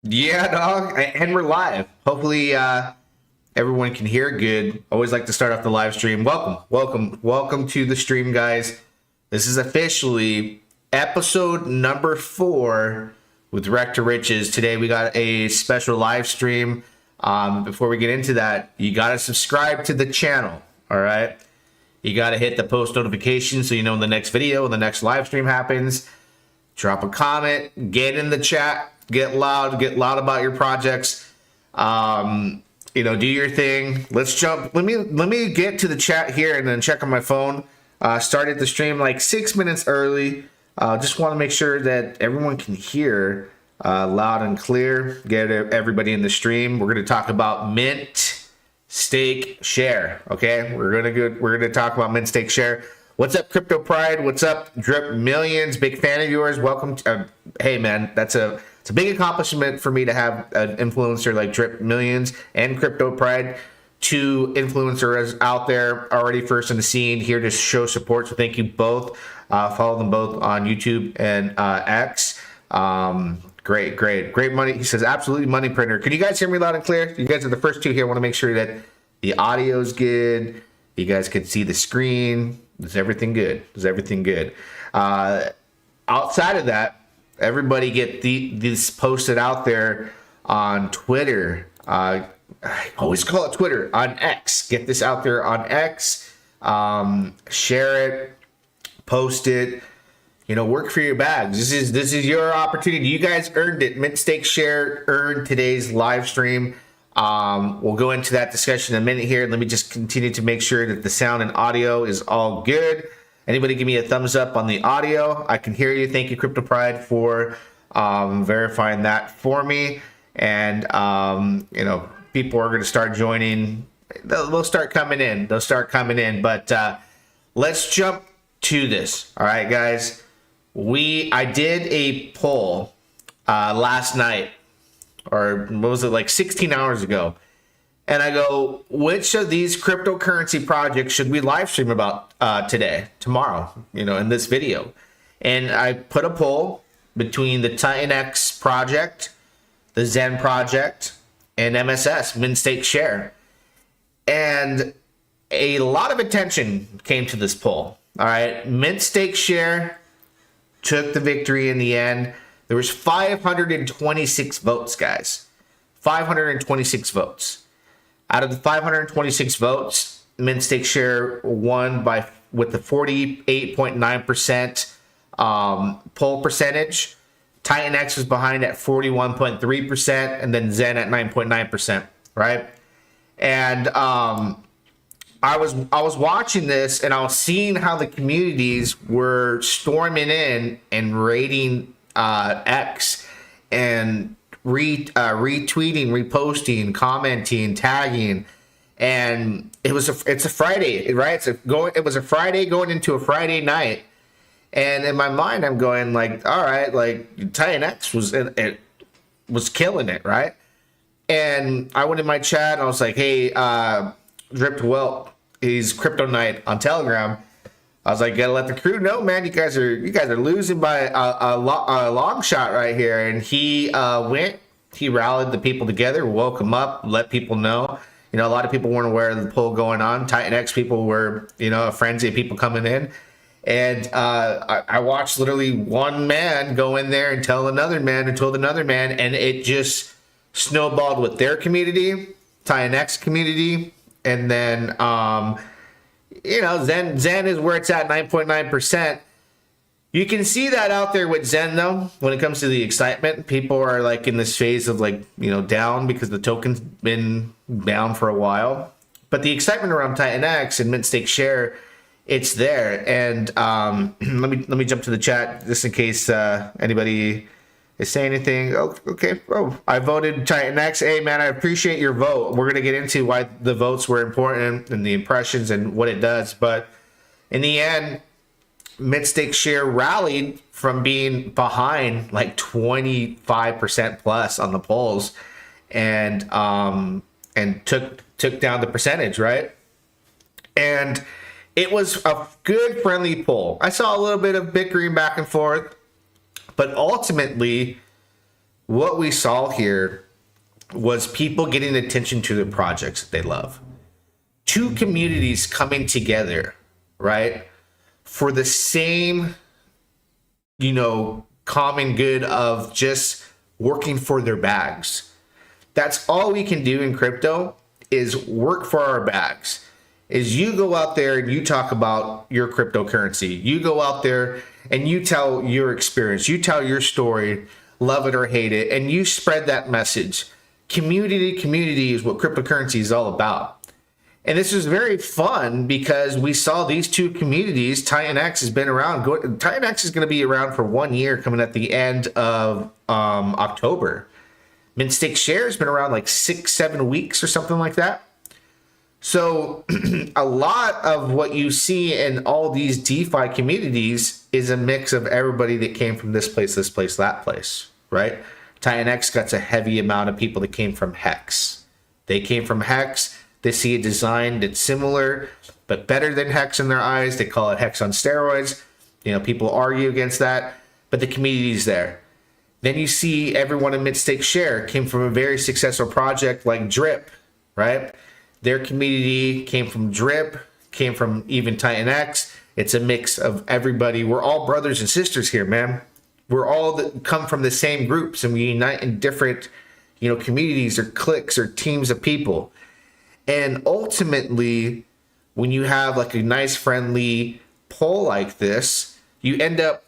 Yeah, dog, and we're live. Hopefully, everyone can hear good. Always like to start off the live stream. Welcome to the stream, guys. This is officially episode number 4 with Wreck to Riches. Today we got a special live stream. Before we get into that, you got to subscribe to the channel. All right, you got to hit the post notification so you know when the next video and the next live stream happens. Drop a comment, get in the chat, get loud about your projects. Do your thing. Let's jump. Let me get to the chat here and then check on my phone. Started the stream like 6 minutes early. Just want to make sure that everyone can hear loud and clear. Get everybody in the stream. We're going to talk about mint, stake, share. Okay, we're gonna talk about mint, stake, share. What's up, Crypto Pride? What's up, Drip Millions? Big fan of yours. Welcome. Hey, man, it's a big accomplishment for me to have an influencer like Drip Millions and Crypto Pride, two influencers out there already first in the scene, here to show support. So thank you both. Follow them both on YouTube and X. Great money. He says absolutely money printer. Can you guys hear me loud and clear? You guys are the first two here. I want to make sure that the audio is good. You guys can see the screen. Is everything good? Outside of that, everybody get these posted out there on Twitter. I always call it Twitter, on X. Get this out there on X. Share it, post it. Work for your bags. This is your opportunity. You guys earned it. Mint, stake, share earned today's live stream. We'll go into that discussion in a minute here. Let me just continue to make sure that the sound and audio is all good. Anybody give me a thumbs up on the audio? I can hear you. Thank you, Crypto Pride, for verifying that for me. And people are going to start joining. They'll start coming in. But let's jump to this. All right, guys. I did a poll last night. Or what was it, like 16 hours ago? And I go, which of these cryptocurrency projects should we live stream about tomorrow, in this video? And I put a poll between the TitanX project, the Zen project, and MSS, Mint, Stake, Share. And a lot of attention came to this poll. All right, Mint, Stake, Share took the victory in the end. There was 526 votes, guys. 526 votes. Out of the 526 votes, Mint, Stake, Share won with the 48.9% poll percentage. TitanX was behind at 41.3%, and then Zen at 9.9%. Right? And I was watching this, and I was seeing how the communities were storming in and raiding X and retweeting, reposting, commenting, tagging, and it's a Friday, right? It was a Friday going into a Friday night, and in my mind I'm going like, all right, like TitanX was killing it, right? And I went in my chat and I was like, hey, Drip Welt, he's Crypto Night on Telegram. I was like, gotta let the crew know, man. You guys are losing by a long shot right here. And he rallied the people together, woke them up, let people know. A lot of people weren't aware of the poll going on. TitanX people were, a frenzy of people coming in. And I watched literally one man go in there and tell another man and told another man, and it just snowballed with their community, TitanX community, and then Zen is where it's at, 9.9%. You can see that out there with Zen, though, when it comes to the excitement. People are like in this phase of down because the token's been down for a while. But the excitement around TitanX and Mint, Stake, Share, it's there. And let me jump to the chat just in case anybody is saying anything. Oh, okay. Oh, I voted TitanX. Hey, man, I appreciate your vote. We're going to get into why the votes were important and the impressions and what it does. But in the end, Mint, Stake, Share rallied from being behind like 25% plus on the polls and took down the percentage, right? And it was a good, friendly poll. I saw a little bit of bickering back and forth, but ultimately what we saw here was people getting attention to the projects that they love. Two communities coming together, right? For the same, common good of just working for their bags. That's all we can do in crypto is work for our bags. Is you go out there and you talk about your cryptocurrency. You go out there and you tell your experience. You tell your story, love it or hate it, and you spread that message. Community is what cryptocurrency is all about. And this was very fun because we saw these two communities. Titan X has been around. Titan X is going to be around for 1 year coming at the end of October. Mint Stake Share has been around like 6-7 weeks or something like that. So a lot of what you see in all these DeFi communities is a mix of everybody that came from this place, that place, right? Titan X got a heavy amount of people that came from Hex. They came from Hex. They see a design that's similar, but better than Hex in their eyes. They call it Hex on steroids. People argue against that, but the community's there. Then you see everyone in Mint Stake Share came from a very successful project like Drip, right? Their community came from Drip, came from even Titan X. It's a mix of everybody. We're all brothers and sisters here, man. We're all come from the same groups, and we unite in different, communities or cliques or teams of people. And ultimately, when you have like a nice friendly poll like this, you end up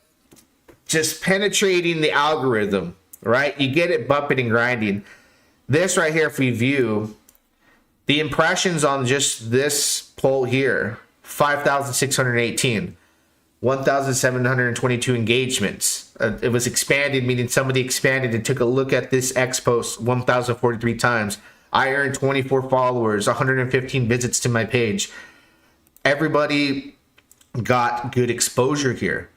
just penetrating the algorithm, right? You get it bumping and grinding. This right here, if we view the impressions on just this poll here, 5,618, 1,722 engagements. It was expanded, meaning somebody expanded and took a look at this X post 1,043 times. I earned 24 followers, 115 visits to my page. Everybody got good exposure here.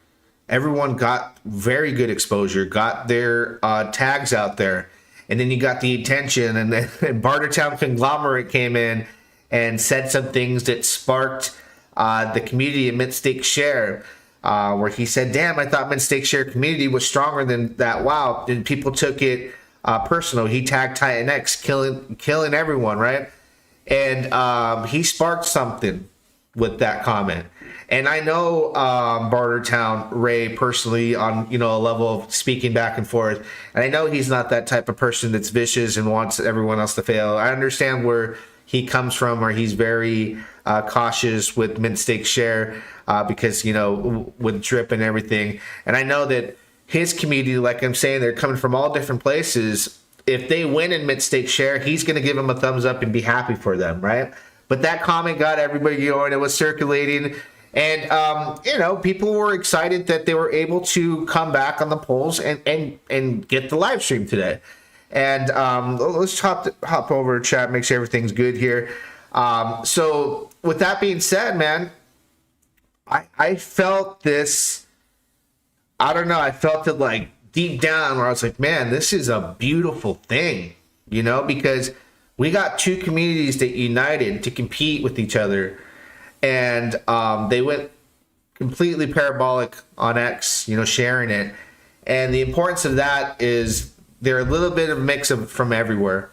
Everyone got very good exposure, got their tags out there. And then you got the attention, and then Bartertown Conglomerate came in and said some things that sparked the community of Mint Stake Share, where he said, damn, I thought Mint Stake Share community was stronger than that. Wow. And people took it personal. He tagged Titan X, killing everyone, right? And he sparked something with that comment. And I know Bartertown Ray personally on a level of speaking back and forth, and I know he's not that type of person that's vicious and wants everyone else to fail. I understand where he comes from, where he's very cautious with Mint Stake Share because with Drip and everything. And I know that his community, like I'm saying, they're coming from all different places. If they win in Mint Stake Share, he's going to give them a thumbs up and be happy for them, right? But that comment got everybody going. It was circulating. And, people were excited that they were able to come back on the polls and get the live stream today. And let's hop over to chat, make sure everything's good here. So with that being said, man, I felt this, I don't know, I felt it like deep down where I was like, man, this is a beautiful thing, because we got two communities that united to compete with each other. And they went completely parabolic on X, sharing it. And the importance of that is they're a little bit of a mix from everywhere.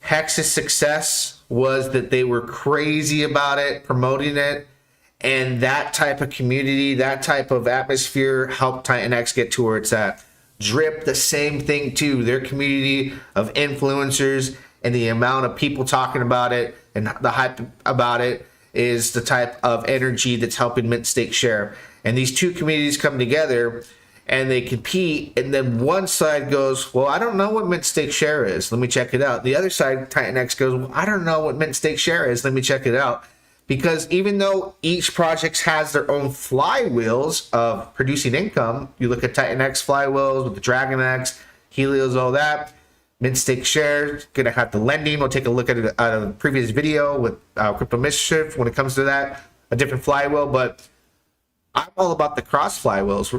Hex's success was that they were crazy about it, promoting it. And that type of community, that type of atmosphere helped Titan X get to where it's at. Drip, the same thing too. Their community of influencers and the amount of people talking about it and the hype about it is the type of energy that's helping Mint Stake Share. And these two communities come together and they compete, and then one side goes, well, I don't know what Mint Stake Share is, let me check it out. The other side, Titan X, goes, well, I don't know what Mint Stake Share is, let me check it out. Because even though each project has their own flywheels of producing income, you look at Titan X flywheels with the Dragon X, Helios, all that, Mint Stake Share, gonna have the lending. We'll take a look at a previous video with Crypto Mischief when it comes to that, a different flywheel. But I'm all about the cross flywheels.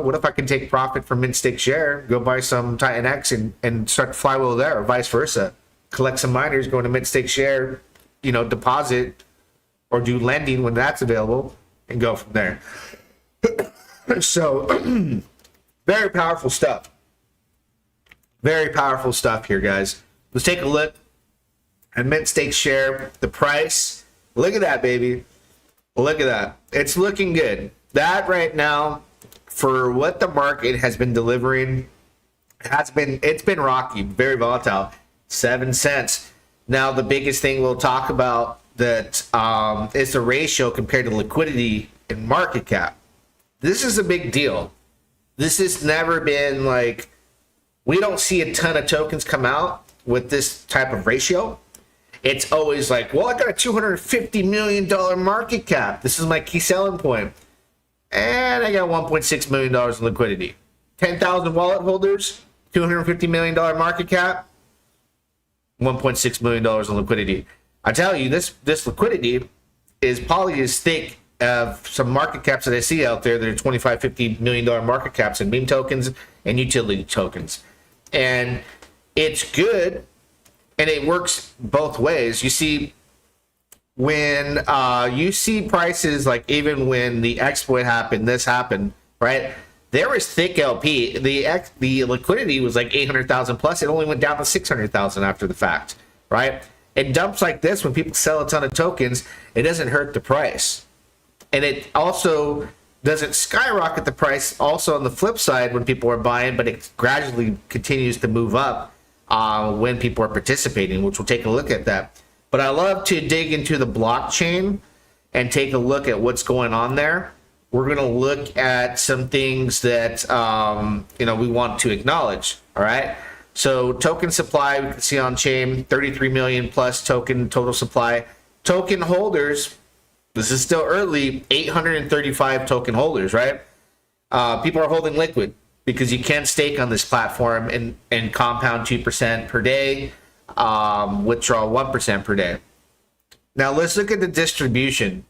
What if I can take profit from Mint Stake Share, go buy some Titan X and start the flywheel there, or vice versa? Collect some miners, go into Mint Stake Share, deposit or do lending when that's available, and go from there. So, very powerful stuff. Very powerful stuff here, guys. Let's take a look at Mint Stake Share. The price. Look at that, baby. Look at that. It's looking good. That right now, for what the market has been delivering, it's been rocky, very volatile. 7 cents. Now, the biggest thing we'll talk about that is the ratio compared to liquidity and market cap. This is a big deal. This has never been like, we don't see a ton of tokens come out with this type of ratio. It's always like, well, I got a $250 million market cap. This is my key selling point. And I got $1.6 million in liquidity. 10,000 wallet holders, $250 million market cap, $1.6 million in liquidity. I tell you, this liquidity is probably as thick of some market caps that I see out there that are $25, $50 million market caps in meme tokens and utility tokens. And it's good, and it works both ways. You see, when you see prices, like even when the exploit happened, this happened, right? There was thick LP. The liquidity was like 800,000 plus. It only went down to 600,000 after the fact, right? And dumps like this, when people sell a ton of tokens, it doesn't hurt the price. And it also doesn't skyrocket the price also on the flip side when people are buying, but it gradually continues to move up when people are participating, which we'll take a look at that. But I love to dig into the blockchain and take a look at what's going on there. We're going to look at some things that we want to acknowledge. All right. So token supply, we can see on chain 33 million plus token total supply. Token holders, this is still early, 835 token holders, right? People are holding liquid because you can stake on this platform and compound 2% per day, withdraw 1% per day. Now let's look at the distribution.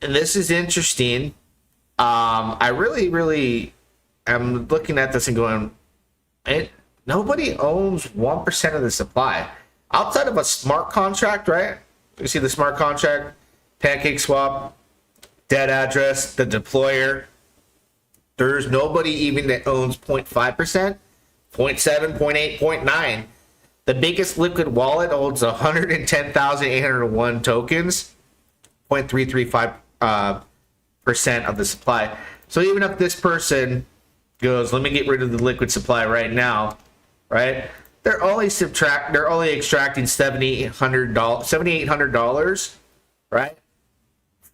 And this is interesting. I really am looking at this and going, nobody owns 1% of the supply. Outside of a smart contract, right? You see the smart contract, Pancake Swap, dead address, the deployer. There's nobody even that owns 0.5%, 0.7, 0.8, 0.9. The biggest liquid wallet holds 110,801 tokens, 0.335% of the supply. So even if this person goes, let me get rid of the liquid supply right now, right? They're only extracting $7,800, right,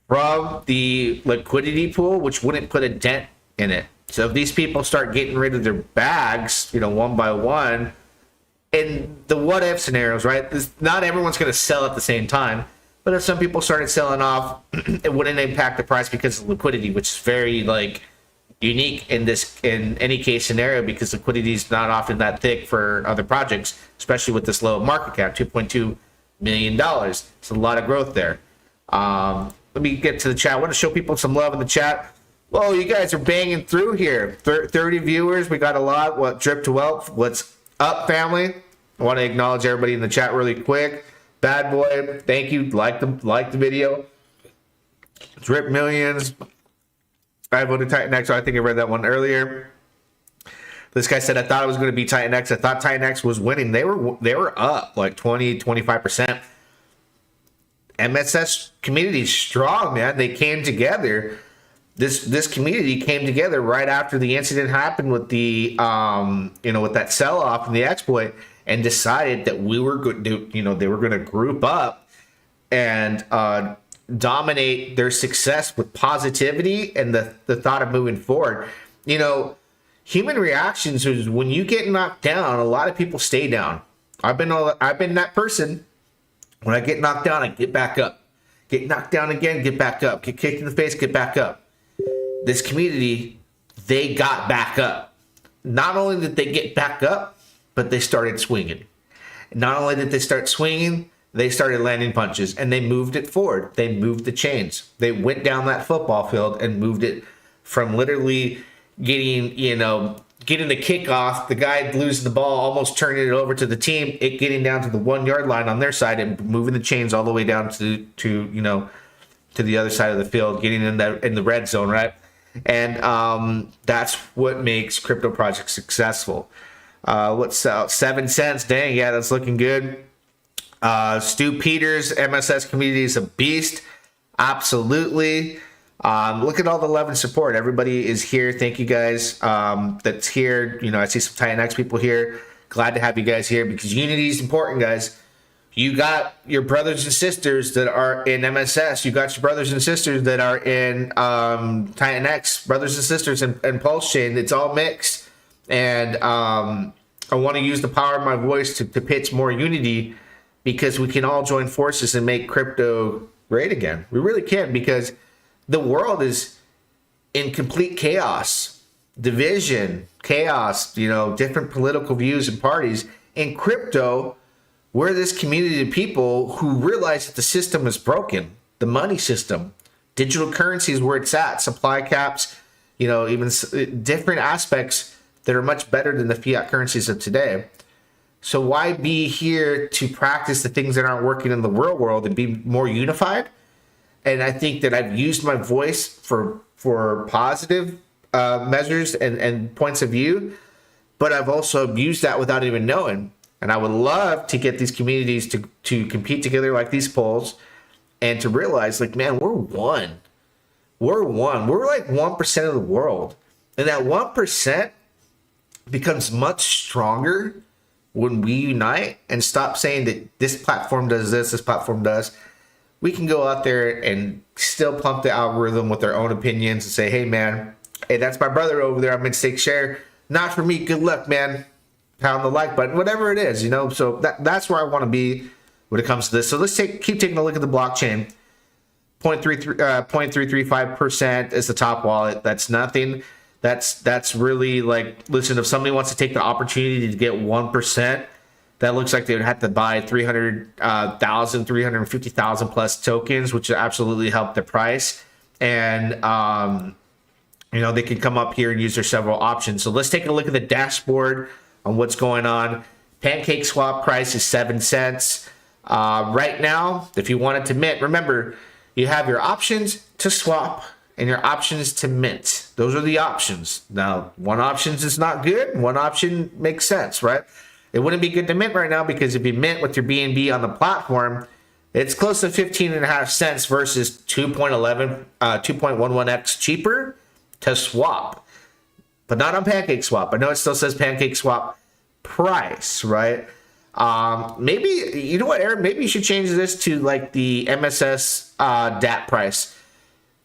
from the liquidity pool, which wouldn't put a dent in it. So if these people start getting rid of their bags, one by one, in the what if scenarios, right? Not everyone's going to sell at the same time, but if some people started selling off, it wouldn't impact the price because of liquidity, which is very unique in any case scenario, because liquidity is not often that thick for other projects, especially with this low market cap, $2.2 million. It's a lot of growth there. Let me get to the chat. I want to show people some love in the chat. Whoa, you guys are banging through here. 30 viewers. We got a lot. What, drip to wealth? What's up, family? I want to acknowledge everybody in the chat really quick. Bad boy, thank you. Like the video. Drip millions. I voted Titan X, so I think I read that one earlier. This guy said, I thought it was going to be Titan X. I thought Titan X was winning. They were up like 20, 25%. MSS community is strong, man. They came together. This community came together right after the incident happened with the with that sell-off and the exploit, and decided that we were good. They were going to group up and dominate their success with positivity and the thought of moving forward. Human reactions is when you get knocked down, a lot of people stay down. I've been that person. When I get knocked down, I get back up. Get knocked down again, get back up. Get kicked in the face, get back up. This community, they got back up. Not only did they get back up, but they started swinging. Not only did they start swinging, they started landing punches, and they moved it forward. They moved the chains. They went down that football field and moved it from literally getting the kickoff, the guy losing the ball, almost turning it over to the team, it getting down to the 1 yard line on their side and moving the chains all the way down to the other side of the field, getting in the red zone, right? And that's what makes crypto projects successful. What's out? 7 cents. Dang, yeah, that's looking good. Stu Peters, MSS community is a beast. Absolutely. Look at all the love and support. Everybody is here. Thank you guys that's here. You know, I see some Titan X people here. Glad to have you guys here because unity is important, guys. You got your brothers and sisters that are in MSS. You got your brothers and sisters that are in Titan X, brothers and sisters in Pulse Chain. It's all mixed. And I want to use the power of my voice to pitch more unity because we can all join forces and make crypto great again. We really can because the world is in complete chaos, division, chaos, you know, different political views and parties. In crypto, we're this community of people who realize that the system is broken, the money system. Digital currency is where it's at, supply caps, you know, even different aspects that are much better than the fiat currencies of today. So why be here to practice the things that aren't working in the real world and be more unified? And I think that I've used my voice for positive measures and points of view, but I've also abused that without even knowing. And I would love to get these communities to compete together like these polls and to realize, like, man, we're one. We're one. We're like 1% of the world. And that 1% becomes much stronger when we unite and stop saying that this platform does this platform does. We can go out there and still pump the algorithm with our own opinions and say, hey, man, hey, that's my brother over there. I'm in stake share. Not for me. Good luck, man. Pound the like button, whatever it is, you know. So that's where I want to be when it comes to this. So let's keep taking a look at the blockchain. 0.335% is the top wallet. That's nothing. That's really like, listen, if somebody wants to take the opportunity to get 1%, that looks like they would have to buy 300,000, 350,000 plus tokens, which would absolutely help the price. And you know, they can come up here and use their several options. So let's take a look at the dashboard on what's going on. Pancake swap price is 7 cents. Right now, if you wanted to mint, remember, you have your options to swap and your options to mint. Those are the options. Now, one option is not good. One option makes sense, right? It wouldn't be good to mint right now because if you mint with your BNB on the platform, it's close to 15.5 cents versus 2.11x cheaper to swap. But not on Pancake Swap. I know it still says Pancake Swap price, right? Maybe, you know what, Aaron? Maybe you should change this to like the MSS DAT price.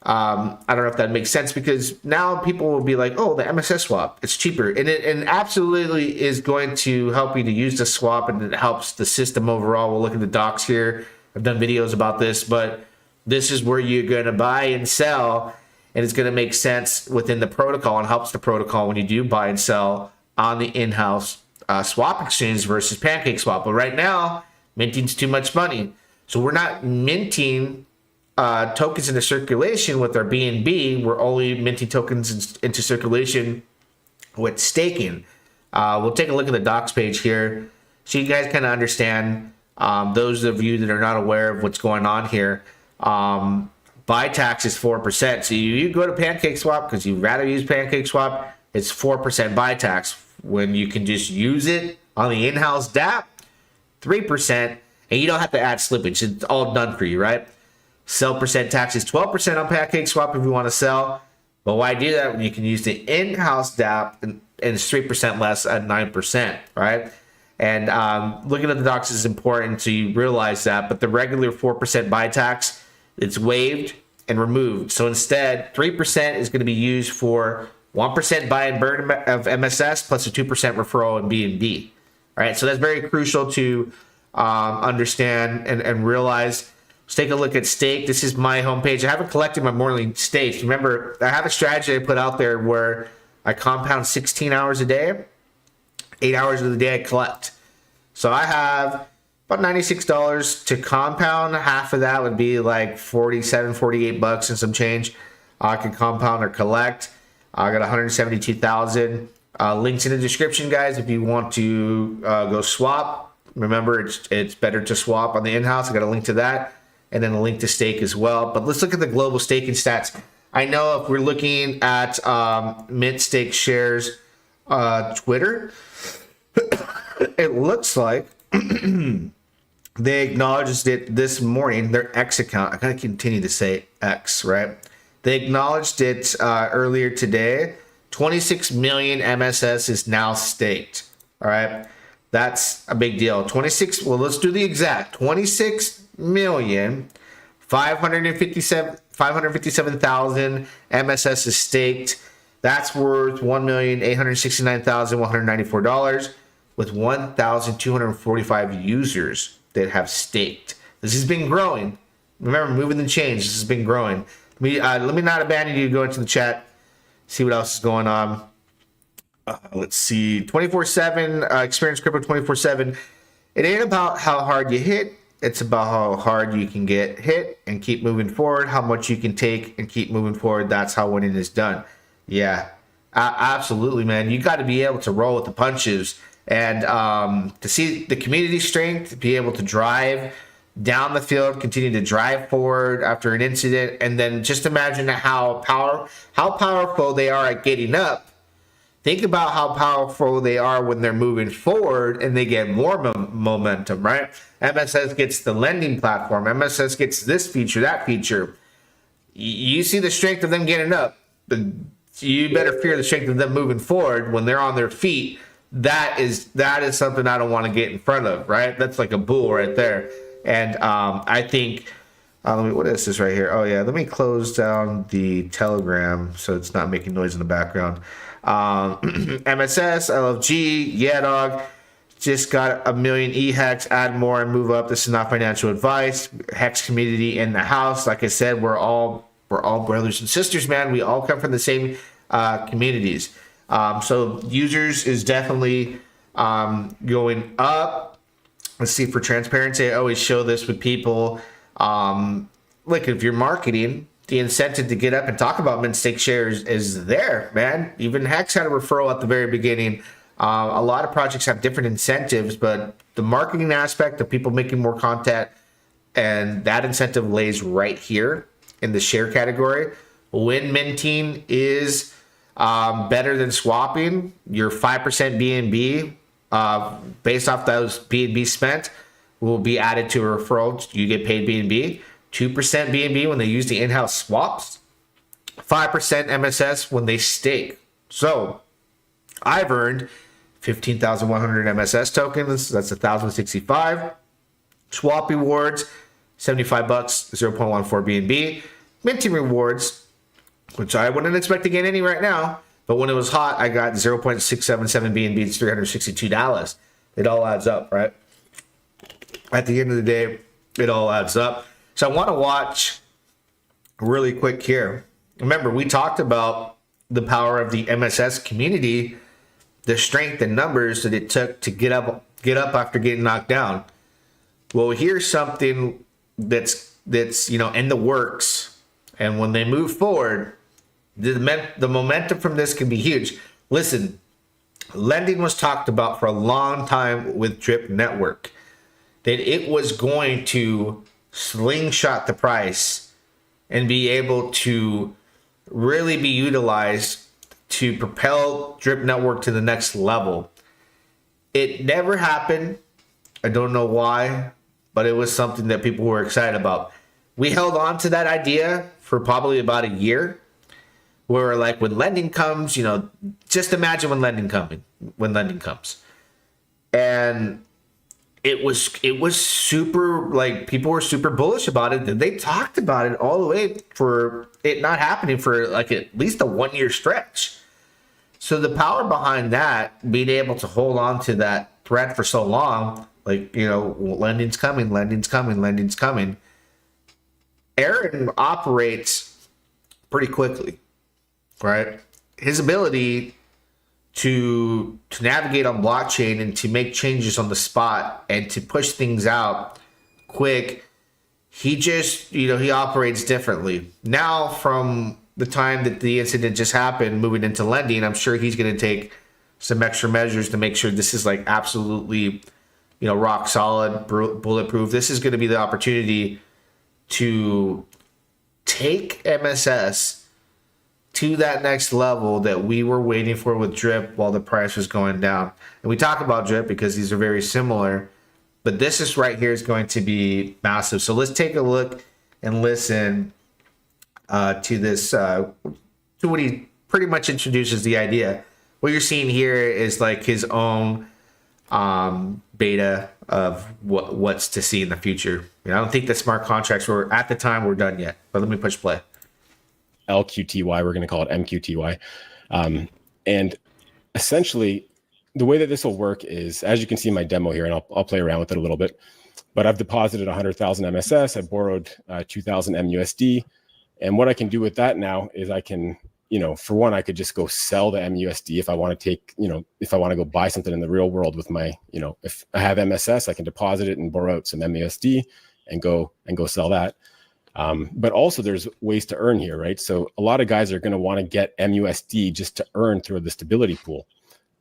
I don't know if that makes sense because now people will be like, oh, the MSS swap, it's cheaper. And it absolutely is going to help you to use the swap and it helps the system overall. We'll look at the docs here. I've done videos about this, but this is where you're going to buy and sell. And it's going to make sense within the protocol and helps the protocol when you do buy and sell on the in-house swap exchange versus Pancake Swap. But right now, minting's too much money. So we're not minting tokens into circulation with our BNB. We're only minting tokens into circulation with staking. We'll take a look at the docs page here so you guys kind of understand. Those of you that are not aware of what's going on here, buy tax is 4%. So you go to Pancake Swap because you'd rather use Pancake Swap. It's 4% buy tax when you can just use it on the in-house DApp, 3%, and you don't have to add slippage. It's all done for you, right? Sell percent tax is 12% on Pancake Swap if you want to sell. But why do that when you can use the in-house DApp and it's 3% less at 9%, right? And looking at the docs is important so you realize that. But the regular 4% buy tax, it's waived and removed. So instead, 3% is going to be used for 1% buy and burn of MSS plus a 2% referral in BNB. All right, so that's very crucial to understand and realize. Let's take a look at stake. This is my homepage. I haven't collected my morning stakes. Remember, I have a strategy I put out there where I compound 16 hours a day. 8 hours of the day I collect. So I have about $96 to compound. Half of that would be like 47, 48 bucks and some change. I can compound or collect. I got 172,000. Links in the description, guys, if you want to go swap. Remember, it's better to swap on the in-house. I got a link to that. And then a link to stake as well. But let's look at the global staking stats. I know if we're looking at Mint Stake Shares Twitter, it looks like they acknowledged it this morning, their X account. I gotta continue to say X, right? They acknowledged it earlier today. 26 million MSS is now staked. All right. That's a big deal. 26. Well, let's do the exact 26,557,000 MSS is staked. That's worth $1,869,194 with 1,245 users that have staked. This has been growing. Remember, moving the change. This has been growing. Let me not abandon you. Go into the chat, see what else is going on. Let's see. 24/7 experience crypto 24/7. It ain't about how hard you hit. It's about how hard you can get hit and keep moving forward. How much you can take and keep moving forward. That's how winning is done. Yeah, absolutely, man. You got to be able to roll with the punches and to see the community strength, be able to drive down the field, continue to drive forward after an incident, and then just imagine how powerful they are at getting up. Think about how powerful they are when they're moving forward and they get more momentum, right? MSS gets the lending platform. MSS gets this feature, that feature. You see the strength of them getting up. You better fear the strength of them moving forward when they're on their feet. That is something I don't want to get in front of, right? That's like a bull right there. And I think, what is this right here? Oh yeah, let me close down the Telegram so it's not making noise in the background. MSS, LFG, yeah dog, just got 1 million e-hex, add more and move up. This is not financial advice. Hex community in the house. Like I said, we're all brothers and sisters, man. We all come from the same communities. So users is definitely going up. Let's see, for transparency, I always show this with people. Like if you're marketing, the incentive to get up and talk about mint stake shares is there, man. Even Hex had a referral at the very beginning. A lot of projects have different incentives, but the marketing aspect of people making more content, and that incentive lays right here in the share category. When minting is better than swapping, your 5% BNB based off those BNB spent will be added to a referral. You get paid BNB. 2% BNB when they use the in-house swaps. 5% MSS when they stake. So I've earned 15,100 MSS tokens. That's 1,065. Swap rewards, $75, 0.14 BNB. Minting rewards, which I wouldn't expect to get any right now, but when it was hot, I got 0.677 BNB. It's $362. It all adds up, right? At the end of the day, it all adds up. So I want to watch really quick here. Remember, we talked about the power of the MSS community, the strength and numbers that it took to get up after getting knocked down. Well, here's something that's in the works, and when they move forward, the momentum from this can be huge. Listen, lending was talked about for a long time with Drip Network, that it was going to slingshot the price and be able to really be utilized to propel Drip Network to the next level. It never happened. I don't know why, but it was something that people were excited about. We held on to that idea for probably about a year, where like when lending comes, just imagine when lending comes. And it was super, like, people were super bullish about it. They talked about it all the way for it not happening for like at least a 1 year stretch. So the power behind that, being able to hold on to that threat for so long, like, lending's coming. Aaron operates pretty quickly, right? His ability to navigate on blockchain and to make changes on the spot and to push things out quick, he just, he operates differently. Now, from the time that the incident just happened, moving into lending, I'm sure he's going to take some extra measures to make sure this is like absolutely, rock solid, bulletproof. This is going to be the opportunity to take MSS to that next level that we were waiting for with drip while the price was going down. And we talk about drip because these are very similar, but this is right here is going to be massive. So let's take a look and listen to this, to what he pretty much introduces the idea. What you're seeing here is like his own beta of what's to see in the future. I don't think the smart contracts were at the time were done yet, but let me push play. LQTY, we're going to call it MQTY. And essentially, the way that this will work is, as you can see in my demo here, and I'll play around with it a little bit, but I've deposited 100,000 MSS, I borrowed 2,000 MUSD, and what I can do with that now is I can, for one, I could just go sell the MUSD if I want to take, if I want to go buy something in the real world with my, if I have MSS, I can deposit it and borrow out some MUSD and go sell that. But also there's ways to earn here, right? So a lot of guys are going to want to get MUSD just to earn through the stability pool.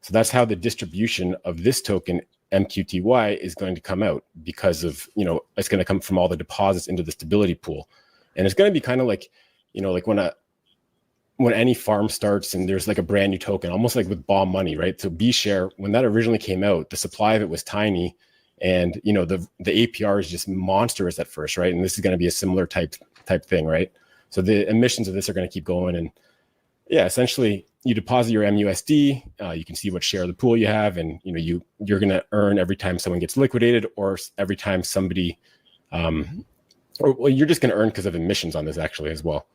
So that's how the distribution of this token MQTY is going to come out, because of, it's going to come from all the deposits into the stability pool. And it's going to be kind of like, like when any farm starts and there's like a brand new token, almost like with bomb money, right? So B share, when that originally came out, the supply of it was tiny. And, the APR is just monstrous at first, right? And this is going to be a similar type thing, right? So the emissions of this are going to keep going. And yeah, essentially you deposit your MUSD, you can see what share of the pool you have. And, you're going to earn every time someone gets liquidated, or every time somebody, or you're just going to earn because of emissions on this actually as well.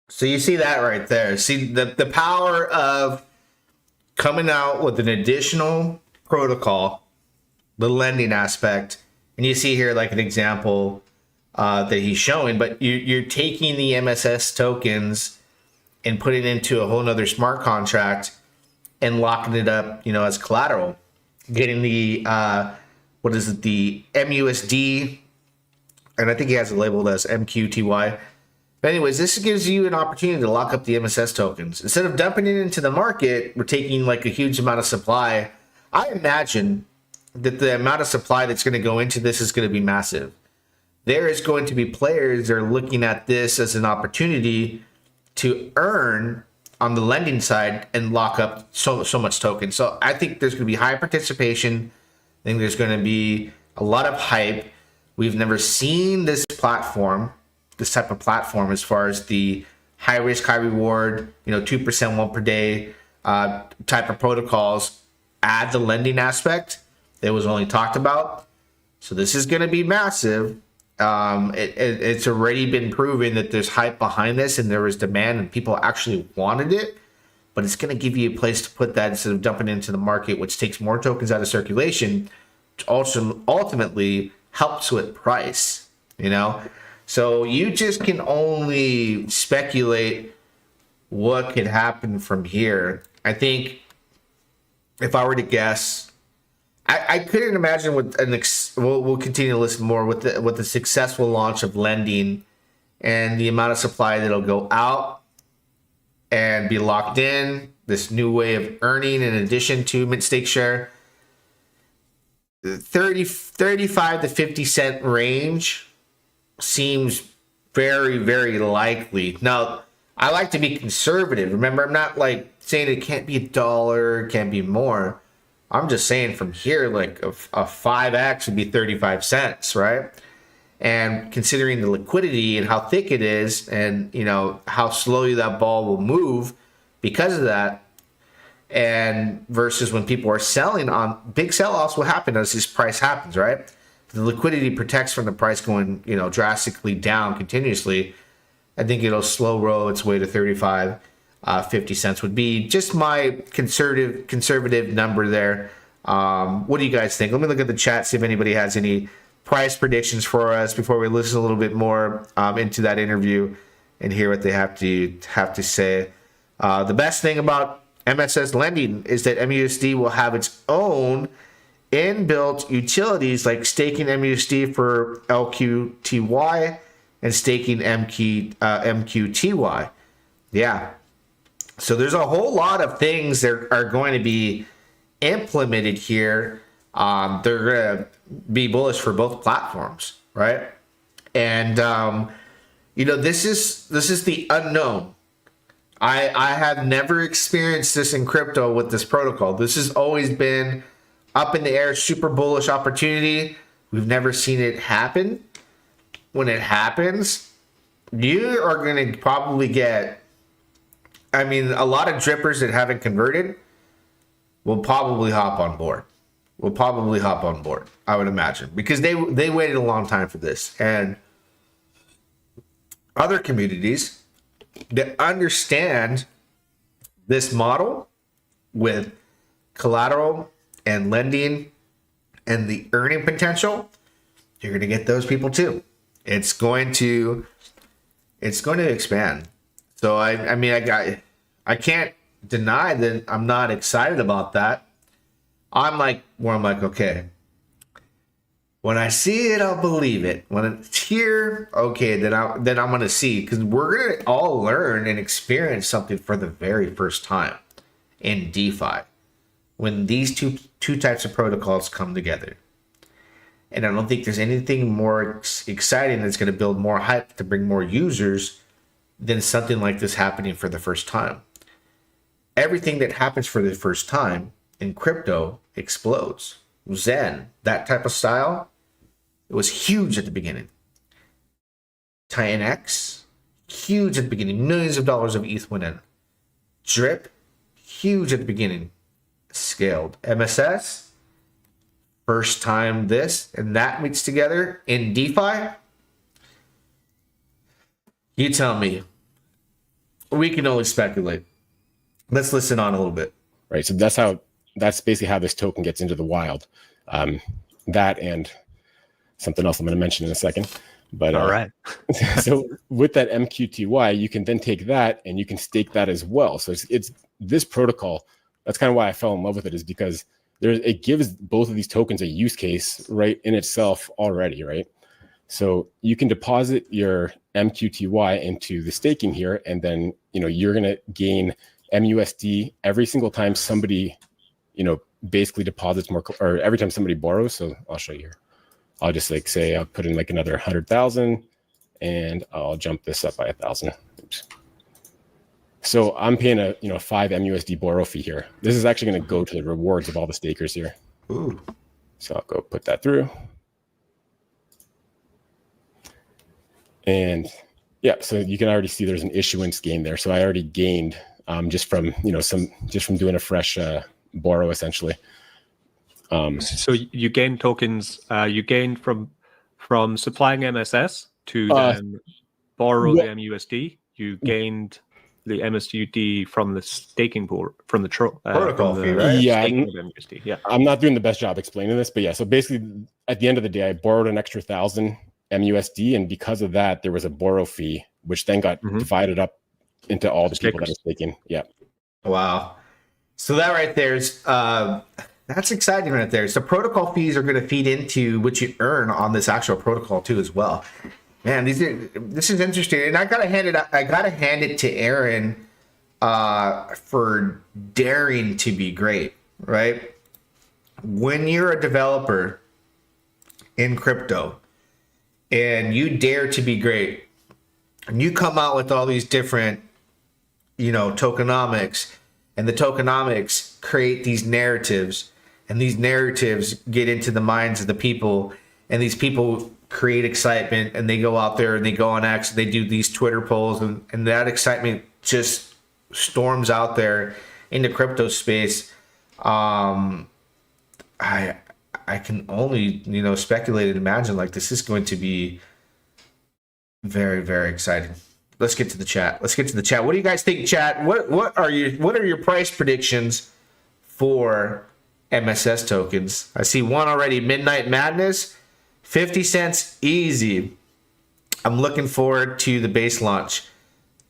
So you see that right there. See the power of coming out with an additional protocol, the lending aspect. And you see here like an example that he's showing, but you're taking the MSS tokens and putting it into a whole nother smart contract and locking it up, as collateral, getting the, the MUSD, and I think he has it labeled as MQTY. But anyways, this gives you an opportunity to lock up the MSS tokens. Instead of dumping it into the market, we're taking like a huge amount of supply. I imagine that the amount of supply that's going to go into this is going to be massive. There is going to be players that are looking at this as an opportunity to earn on the lending side and lock up so much token. So I think there's going to be high participation. I think there's going to be a lot of hype. We've never seen this type of platform, as far as the high risk, high reward, 2% one per day type of protocols add the lending aspect that was only talked about. So this is going to be massive. It's already been proven that there's hype behind this and there was demand and people actually wanted it, but it's going to give you a place to put that instead of dumping into the market, which takes more tokens out of circulation, which also ultimately helps with price, So you just can only speculate what could happen from here. I think if I were to guess, I couldn't imagine with we'll continue to listen more with the successful launch of lending and the amount of supply that'll go out and be locked in, this new way of earning in addition to mint stake share. 35 to 50 cent range seems very, very likely. Now, I like to be conservative. Remember, I'm not like saying it can't be $1, it can't be more. I'm just saying from here, like a 5x would be 35 cents, right? And considering the liquidity and how thick it is and, how slowly that ball will move because of that, and versus when people are selling on big sell-offs, what happens as this price happens, right? The liquidity protects from the price going, drastically down continuously. I think it'll slow roll its way to 35, 50 cents would be just my conservative number there. What do you guys think? Let me look at the chat, see if anybody has any price predictions for us before we listen a little bit more into that interview and hear what they have to say. The best thing about MSS lending is that MUSD will have its own inbuilt utilities like staking MUSD for LQTY and staking MQTY. Yeah. So there's a whole lot of things that are going to be implemented here. They're going to be bullish for both platforms, right? And this is the unknown. I have never experienced this in crypto with this protocol. This has always been up in the air, super bullish opportunity. We've never seen it happen. When it happens, you are going to probably get, I mean, a lot of drippers that haven't converted will probably hop on board. I would imagine, because they waited a long time for this. And other communities that understand this model with collateral and lending and the earning potential, you're going to get those people too. It's going to expand. So I mean, I can't deny that I'm not excited about that. I'm like, okay, when I see it, I'll believe it. When it's here, okay, then I'm gonna see, because we're gonna all learn and experience something for the very first time in DeFi when these two types of protocols come together. And I don't think there's anything more exciting that's going to build more hype to bring more users than something like this happening for the first time. Everything that happens for the first time in crypto explodes. Zen, that type of style, it was huge at the beginning. Titan X, huge at the beginning. Millions of dollars of ETH went in. Drip, huge at the beginning. Scaled. MSS, first time this and that meets together in DeFi. You tell me. We can only speculate. Let's listen on a little bit. Right. So that's basically how this token gets into the wild. That and something else I'm going to mention in a second. But all right. So with that MQTY, you can then take that and you can stake that as well. So it's this protocol. That's kind of why I fell in love with it, is because it gives both of these tokens a use case right in itself already, right? So you can deposit your MQTY into the staking here, and then you're going to gain MUSD every single time somebody basically deposits more, or every time somebody borrows. So I'll show you here. I'll just say I'll put in like another 100,000 and I'll jump this up by 1,000. Oops. So I'm paying a 5 MUSD borrow fee here. This is actually going to go to the rewards of all the stakers here. Ooh. So I'll go put that through. And yeah, so you can already see there's an issuance gain there. So I already gained just from doing a fresh borrow essentially. So you gain tokens. You gained from supplying MSS to then borrow the MUSD. You gained the MSUD from the staking pool, from the protocol fee, right? Yeah, MUSD. Yeah. I'm not doing the best job explaining this, but yeah. So basically, at the end of the day, I borrowed an extra 1,000 MUSD, and because of that, there was a borrow fee, which then got divided up into all the people that are staking. Yeah. Wow. So that right there is that's exciting right there. So protocol fees are going to feed into what you earn on this actual protocol too as well. Man, this is interesting, and I gotta hand it to Aaron for daring to be great, right? When you're a developer in crypto and you dare to be great, and you come out with all these different, tokenomics, and the tokenomics create these narratives, and these narratives get into the minds of the people, and these people create excitement, and they go out there and they go on X, they do these Twitter polls, and that excitement just storms out there in the crypto space. I can only speculate and imagine like this is going to be very, very exciting. Let's get to the chat. What do you guys think, chat? What are your price predictions for MSS tokens? I see one already, Midnight Madness. 50 cents easy. I'm looking forward to the base launch.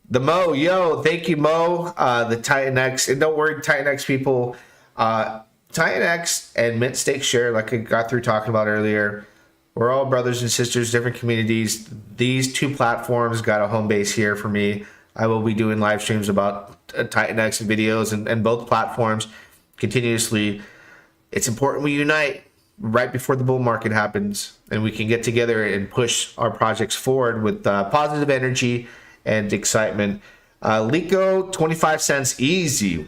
The Mo, thank you, Mo. The Titan X, and don't worry, Titan X people. Titan X and Mint Stake Share, like I got through talking about earlier, we're all brothers and sisters, different communities. These two platforms got a home base here for me. I will be doing live streams about Titan X videos and both platforms continuously. It's important we unite right before the bull market happens, and we can get together and push our projects forward with positive energy and excitement. Lico, 25 cents easy.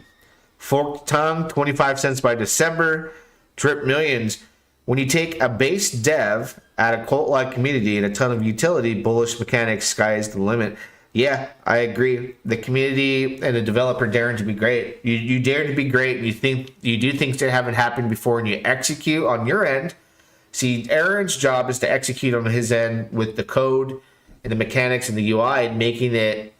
Forked tongue, 25 cents by December. Drip Millions. When you take a base dev at a cult-like community and a ton of utility, bullish mechanics, sky is the limit. Yeah, I agree. The community and the developer daring to be great. You dare to be great. You do things that haven't happened before, and you execute on your end. See, Aaron's job is to execute on his end with the code and the mechanics and the UI, and making it,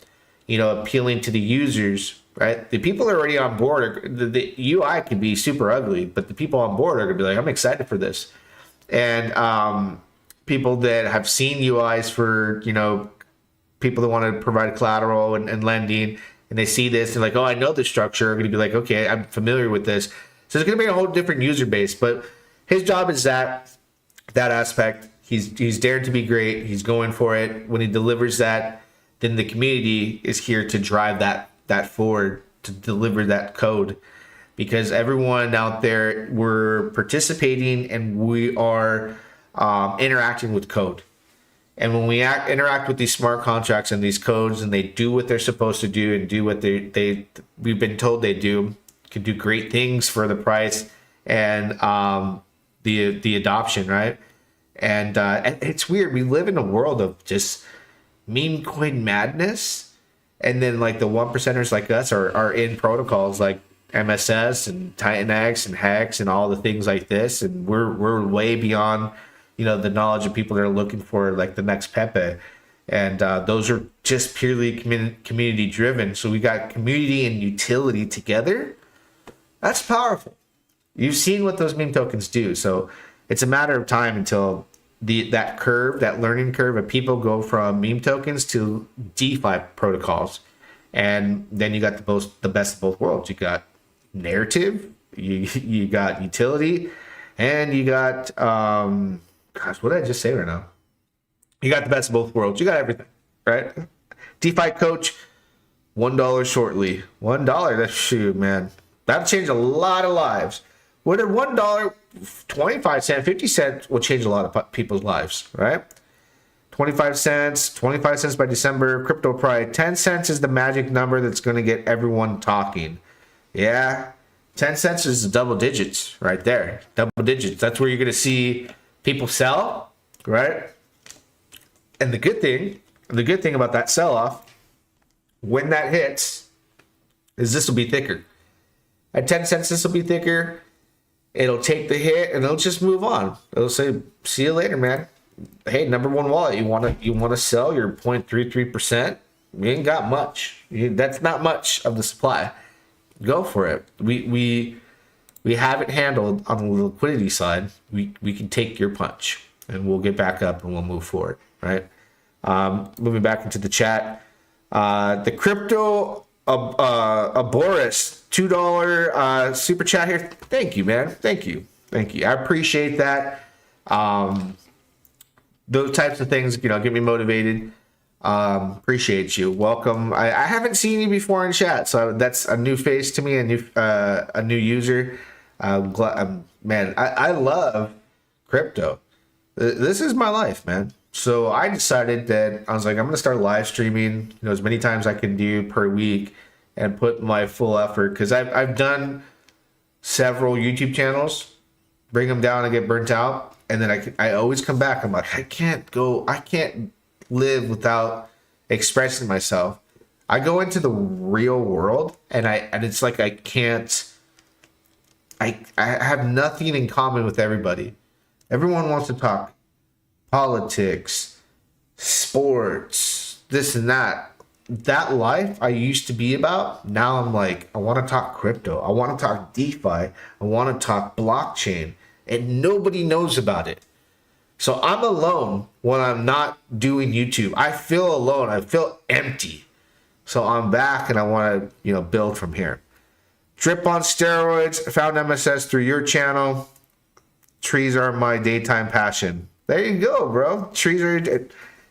appealing to the users. Right, the people are already on board. The UI can be super ugly, but the people on board are gonna be like, "I'm excited for this." And people that have seen UIs for, people that want to provide collateral and lending, and they see this and like, "Oh, I know the structure," are gonna be like, "Okay, I'm familiar with this." So it's gonna be a whole different user base. But his job is that aspect. He's dared to be great. He's going for it. When he delivers that, then the community is here to drive that forward, to deliver that code, because everyone out there, we're participating and we are interacting with code. And when we interact with these smart contracts and these codes, and they do what they're supposed to do and do what we've been told they do, can do great things for the price and the adoption, right? And it's weird. We live in a world of just meme coin madness. And then like the 1%ers like us are in protocols like MSS and TitanX and Hex and all the things like this. And we're way beyond, the knowledge of people that are looking for like the next Pepe. And those are just purely community driven. So we got community and utility together. That's powerful. You've seen what those meme tokens do. So it's a matter of time until that learning curve of people go from meme tokens to DeFi protocols. And then you got the best of both worlds. You got narrative, you got utility, and you got what did I just say right now? You got the best of both worlds. You got everything, right? DeFi coach, $1 shortly. $1, that's shoot, man. That'll change a lot of lives. What a $1, 25 cents, 50 cents will change a lot of people's lives, right? 25 cents by December. Crypto pride, 10 cents is the magic number that's going to get everyone talking. Yeah, 10 cents is double digits right there. Double digits. That's where you're going to see people sell, right? And the good thing about that sell-off, when that hits, is this will be thicker. At 10 cents, this will be thicker. It'll take the hit and it'll just move on. It'll say, "See you later, man. Hey, number one wallet, you want to sell your 0.33%? You ain't got much. That's not much of the supply. Go for it. We have it handled on the liquidity side. We can take your punch and we'll get back up and we'll move forward, right?" Moving back into the chat, the crypto Boris $2 super chat here. Thank you, man. Thank you. I appreciate that. Those types of things, get me motivated. Appreciate you. Welcome. I haven't seen you before in chat, so that's a new face to me, a new user. Man, I love crypto. This is my life, man. So I decided that I was like, I'm gonna start live streaming, as many times I can do per week, and put my full effort, because I've done several YouTube channels, bring them down and get burnt out, and then I always come back. I'm like, I can't live without expressing myself. I go into the real world and it's like I have nothing in common with everybody. Everyone wants to talk politics, sports, this and that. That life I used to be about, now I'm like, I want to talk crypto. I want to talk DeFi. I want to talk blockchain. And nobody knows about it. So I'm alone when I'm not doing YouTube. I feel alone. I feel empty. So I'm back and I want to, build from here. Drip on steroids. Found MSS through your channel. Trees are my daytime passion. There you go, bro. Trees are...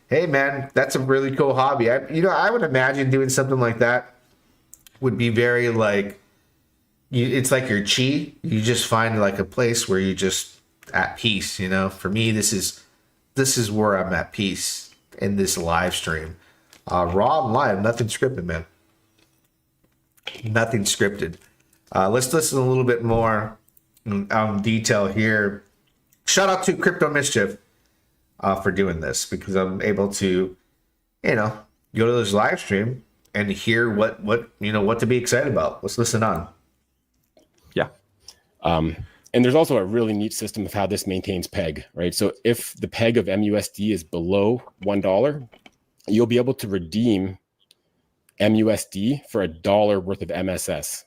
Hey, man, that's a really cool hobby. I would imagine doing something like that would be very it's like your chi. You just find like a place where you just at peace. For me, this is where I'm at peace in this live stream. Raw and live, nothing scripted, man. Nothing scripted. Let's listen a little bit more detail here. Shout out to Crypto Mischief for doing this, because I'm able to, go to this live stream and hear what to be excited about. Let's listen on. Yeah. And there's also a really neat system of how this maintains peg, right? So if the peg of MUSD is below $1, you'll be able to redeem MUSD for $1 worth of MSS,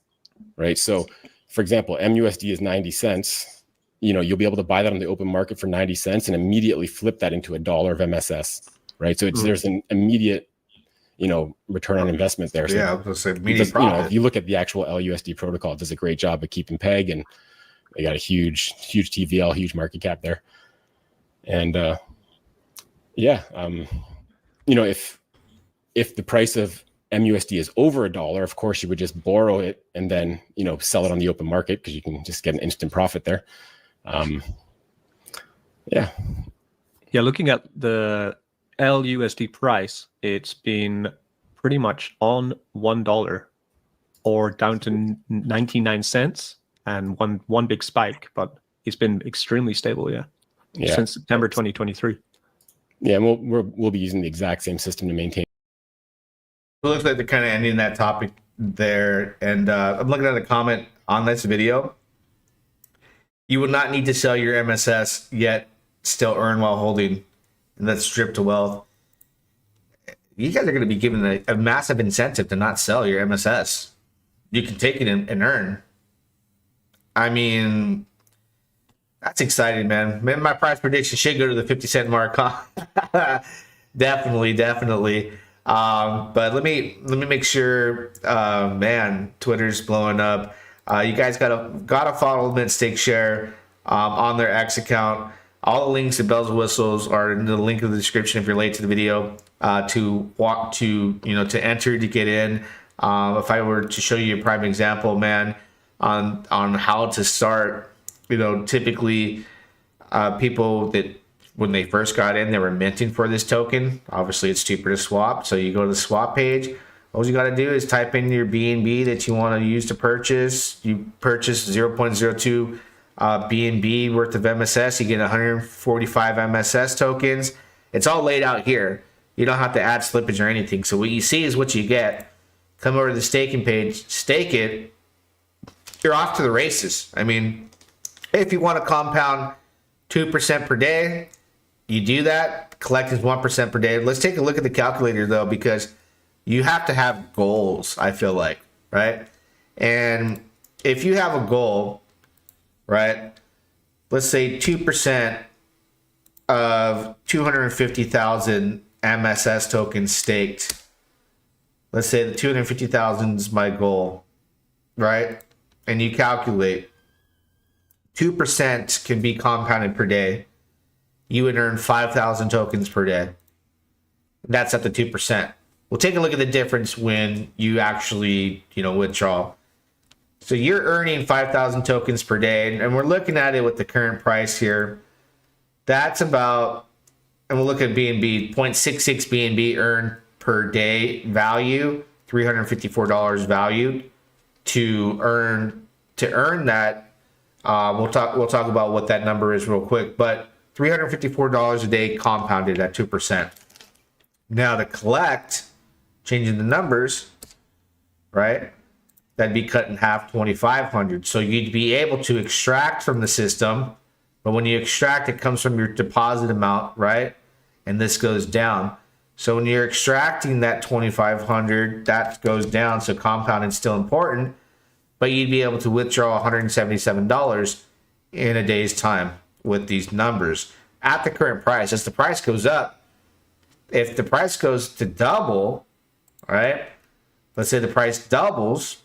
right? So for example, MUSD is 90 cents. You'll be able to buy that on the open market for 90 cents and immediately flip that into $1 of MSS, right? So there's an immediate, return on investment there. So yeah, I was gonna say immediate profit. If you look at the actual LUSD protocol, it does a great job of keeping peg, and they got a huge TVL, huge market cap there. And if the price of MUSD is over $1, of course you would just borrow it and then sell it on the open market, because you can just get an instant profit there. Looking at the LUSD price, it's been pretty much on $1 or down to 99 cents and one big spike, but it's been extremely stable since September 2023. Yeah, and we'll be using the exact same system to maintain. It looks like they're kind of ending that topic there, and I'm looking at a comment on this video. You will not need to sell your MSS yet still earn while holding, and that's stripped to wealth. You guys are going to be given a massive incentive to not sell your MSS. You can take it and earn. I mean, that's exciting, man. Maybe my price prediction should go to the 50 cent mark. Definitely. But let me make sure, man, Twitter's blowing up. You guys gotta follow Mint Stake Share on their X account. All the links and bells and whistles are in the link in the description if you're late to the video, to enter to get in. If I were to show you a prime example, man, on how to start, typically people that when they first got in, they were minting for this token. Obviously, it's cheaper to swap. So you go to the swap page. All you got to do is type in your BNB that you want to use to purchase. You purchase 0.02 BNB worth of MSS. You get 145 MSS tokens. It's all laid out here. You don't have to add slippage or anything. So what you see is what you get. Come over to the staking page, stake it. You're off to the races. I mean, if you want to compound 2% per day, you do that. Collect is 1% per day. Let's take a look at the calculator, though, because you have to have goals, I feel like, right? And if you have a goal, right, let's say 2% of 250,000 MSS tokens staked. Let's say the 250,000 is my goal, right? And you calculate 2% can be compounded per day. You would earn 5,000 tokens per day. That's at the 2%. We'll take a look at the difference when you actually, withdraw. So you're earning 5,000 tokens per day, and we're looking at it with the current price here. That's about, and we'll look at BNB, 0.66 BNB earned per day value, $354 valued to earn that. We'll talk about what that number is real quick, but $354 a day compounded at 2%. Now to collect, changing the numbers, right? That'd be cut in half, 2,500. So you'd be able to extract from the system, but when you extract, it comes from your deposit amount, right? And this goes down. So when you're extracting that 2,500, that goes down. So compounding is still important, but you'd be able to withdraw $177 in a day's time with these numbers at the current price. As the price goes up, if the price goes to double, right? Let's say the price doubles,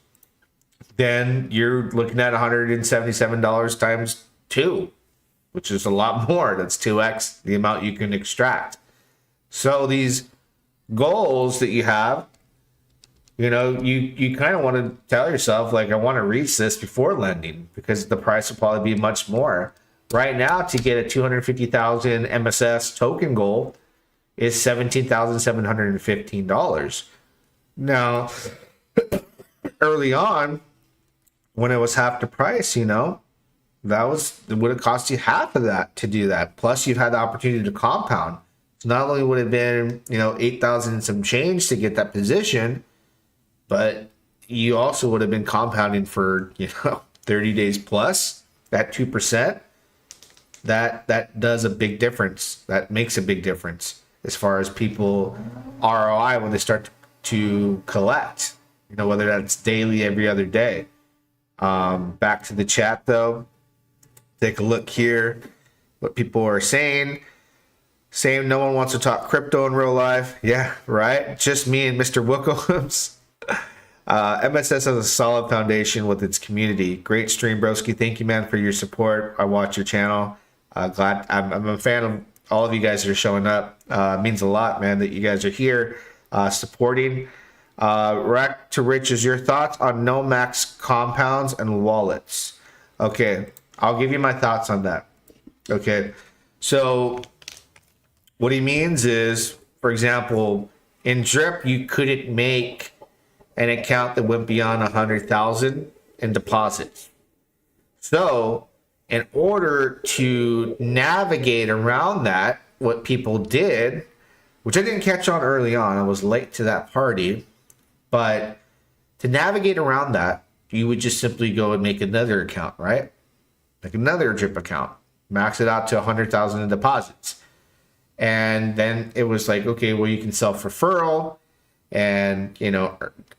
then you're looking at $177 times 2, which is a lot more. That's 2x the amount you can extract. So these goals that you have, you kind of want to tell yourself, like, I want to reach this before lending, because the price will probably be much more. Right now, to get a 250,000 MSS token goal is $17,715. Now, early on, when it was half the price, it would have cost you half of that to do that. Plus, you've had the opportunity to compound. So not only would it have been, 8,000 and some change to get that position, but you also would have been compounding for, 30 days plus. That 2%, that does a big difference. That makes a big difference as far as people ROI when they start to collect, whether that's daily, every other day. Back to the chat though. Take a look here. What people are saying. Saying no one wants to talk crypto in real life. Yeah, right. Just me and Mr. Wilkins. MSS has a solid foundation with its community. Great stream, broski. Thank you, man, for your support. I watch your channel. Glad I'm a fan of all of you guys that are showing up. It means a lot, man, that you guys are here supporting. Rack to Riches, your thoughts on no max compounds and wallets? Okay, I'll give you my thoughts on that. Okay, so what he means is, for example, in Drip, you couldn't make an account that went beyond 100,000 in deposits. So in order to navigate around that, what people did, which I didn't catch on early on, I was late to that party, but to navigate around that, you would just simply go and make another account, right? Like another Drip account, max it out to 100,000 in deposits. And then it was like, okay, well, you can self-referral and,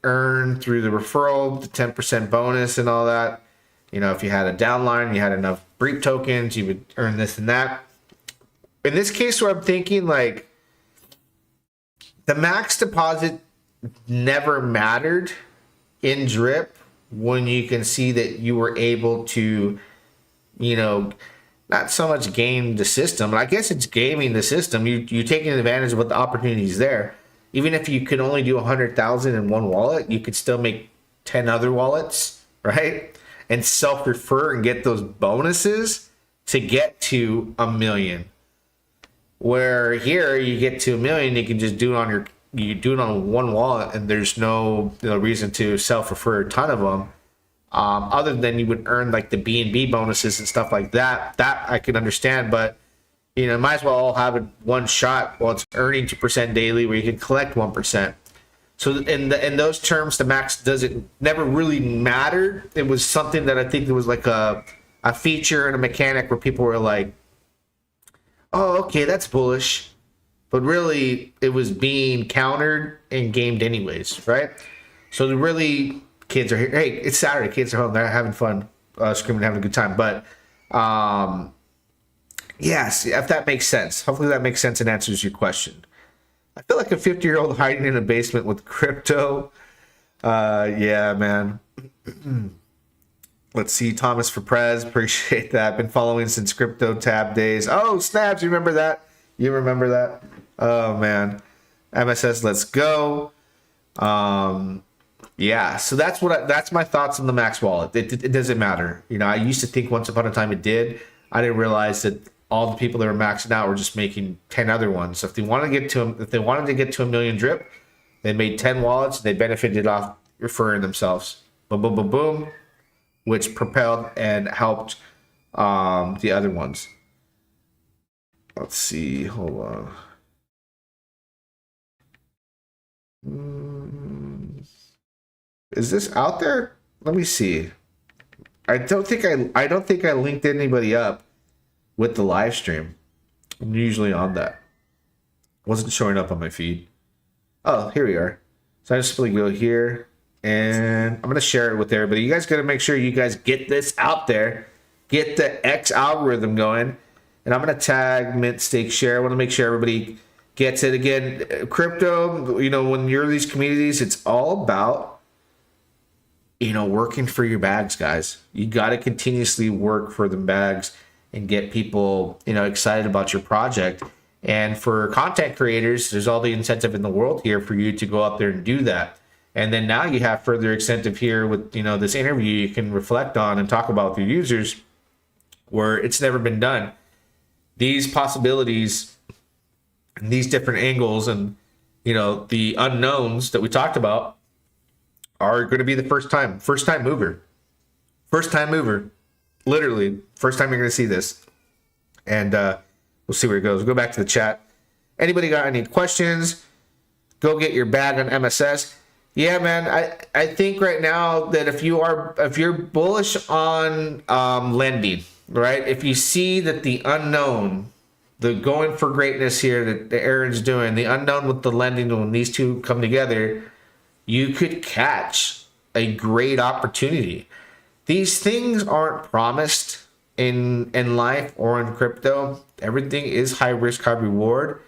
earn through the referral, the 10% bonus and all that. If you had a downline, you had enough BREEP tokens, you would earn this and that. In this case, where I'm thinking like the max deposit never mattered in Drip when you can see that you were able to, not so much game the system. I guess it's gaming the system. You're taking advantage of what the opportunity is there. Even if you could only do 100,000 in one wallet, you could still make 10 other wallets, right? And self-refer and get those bonuses to get to 1 million. Where here you get to 1 million, you can just do it on one wallet, and there's no reason to self-refer a ton of them. Other than you would earn like the B&B bonuses and stuff like that. That I can understand, but might as well all have it one shot while it's earning 2% daily, where you can collect 1%. So in those terms, the max never really mattered. It was something that I think it was like a feature and a mechanic where people were like, oh, okay, that's bullish. But really, it was being countered and gamed anyways, right? So really, kids are here. Hey, it's Saturday. Kids are home. They're having fun, screaming, having a good time. But yes, if that makes sense. Hopefully that makes sense and answers your question. I feel like a 50-year-old hiding in a basement with crypto. Yeah, man. Let's see. Thomas for Prez. Appreciate that. Been following since crypto tab days. Oh, snaps. You remember that? You remember that? Oh, man. MSS, let's go. Yeah, so that's my thoughts on the Max wallet. It doesn't matter. I used to think once upon a time it did. I didn't realize that all the people that were maxing out were just making 10 other ones. So if they wanted to get to 1 million Drip, they made 10 wallets. They benefited off referring themselves. Boom, boom, boom, boom, which propelled and helped the other ones. Let's see. Hold on. Is this out there? Let me see. I don't think I linked anybody up with the live stream. I'm usually on that. Wasn't showing up on my feed. Oh, here we are. So I just simply go here and I'm gonna share it with everybody. You guys gotta make sure you guys get this out there. Get the X algorithm going. And I'm gonna tag Mint Stake Share. I want to make sure everybody gets it. Again, crypto, when you're in these communities, it's all about working for your bags, guys. You got to continuously work for the bags and get people, excited about your project. And for content creators, there's all the incentive in the world here for you to go out there and do that. And then now you have further incentive here with, this interview you can reflect on and talk about with your users where it's never been done. These possibilities and these different angles and, the unknowns that we talked about are going to be the first time mover. First time mover. Literally, first time you're going to see this. And we'll see where it goes. We'll go back to the chat. Anybody got any questions? Go get your bag on MSS. Yeah, man. I think right now that if you're bullish on lending, right? If you see that the unknown, the going for greatness here that Aaron's doing, the unknown with the lending, when these two come together, you could catch a great opportunity. These things aren't promised in life or in crypto. Everything is high risk, high reward,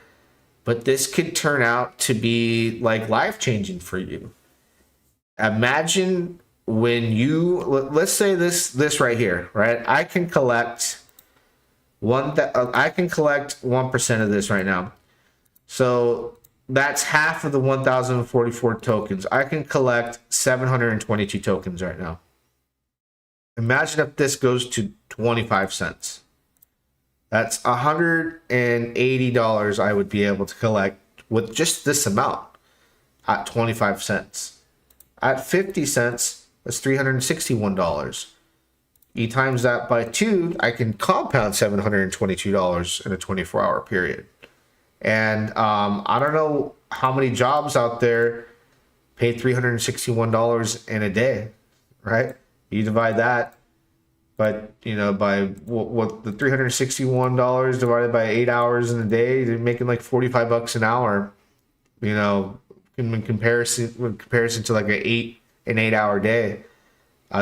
but this could turn out to be like life changing for you. Imagine when let's say this right here, right? I can collect 1% of this right now. So that's half of the 1,044 tokens. I can collect 722 tokens right now. Imagine if this goes to 25 cents. That's $180 I would be able to collect with just this amount at 25 cents. At 50 cents, that's $361. You times that by 2, I can compound $722 in a 24-hour period. And I don't know how many jobs out there pay $361 in a day, right? You divide that by what the $361 divided by 8 hours in a day, they're making like $45 an hour. In comparison to like an 8 hour day.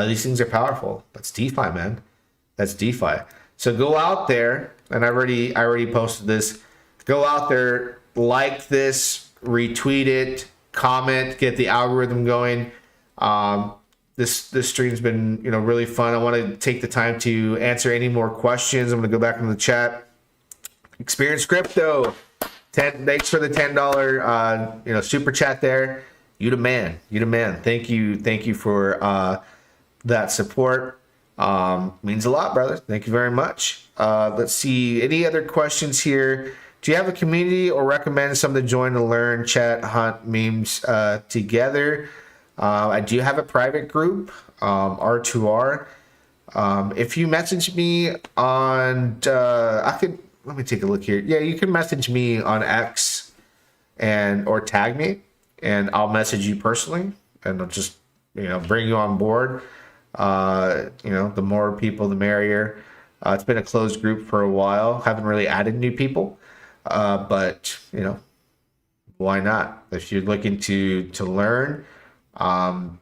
These things are powerful. That's DeFi, man. That's DeFi. So go out there, and I already posted this. Go out there, like this, retweet it, comment, get the algorithm going. This stream's been really fun. I want to take the time to answer any more questions. I'm going to go back into the chat. Experience Crypto. Thanks for the $10 super chat there. You the man. Thank you for that support. Means a lot, brother. Thank you very much. Let's see. Any other questions here? Do you have a community or recommend someone to join to learn, chat, hunt memes together? I do have a private group, R2R. If you message me on, let me take a look here. Yeah, you can message me on X or tag me, and I'll message you personally, and I'll just bring you on board. The more people, the merrier. It's been a closed group for a while. Haven't really added new people, but why not? If you're looking to learn,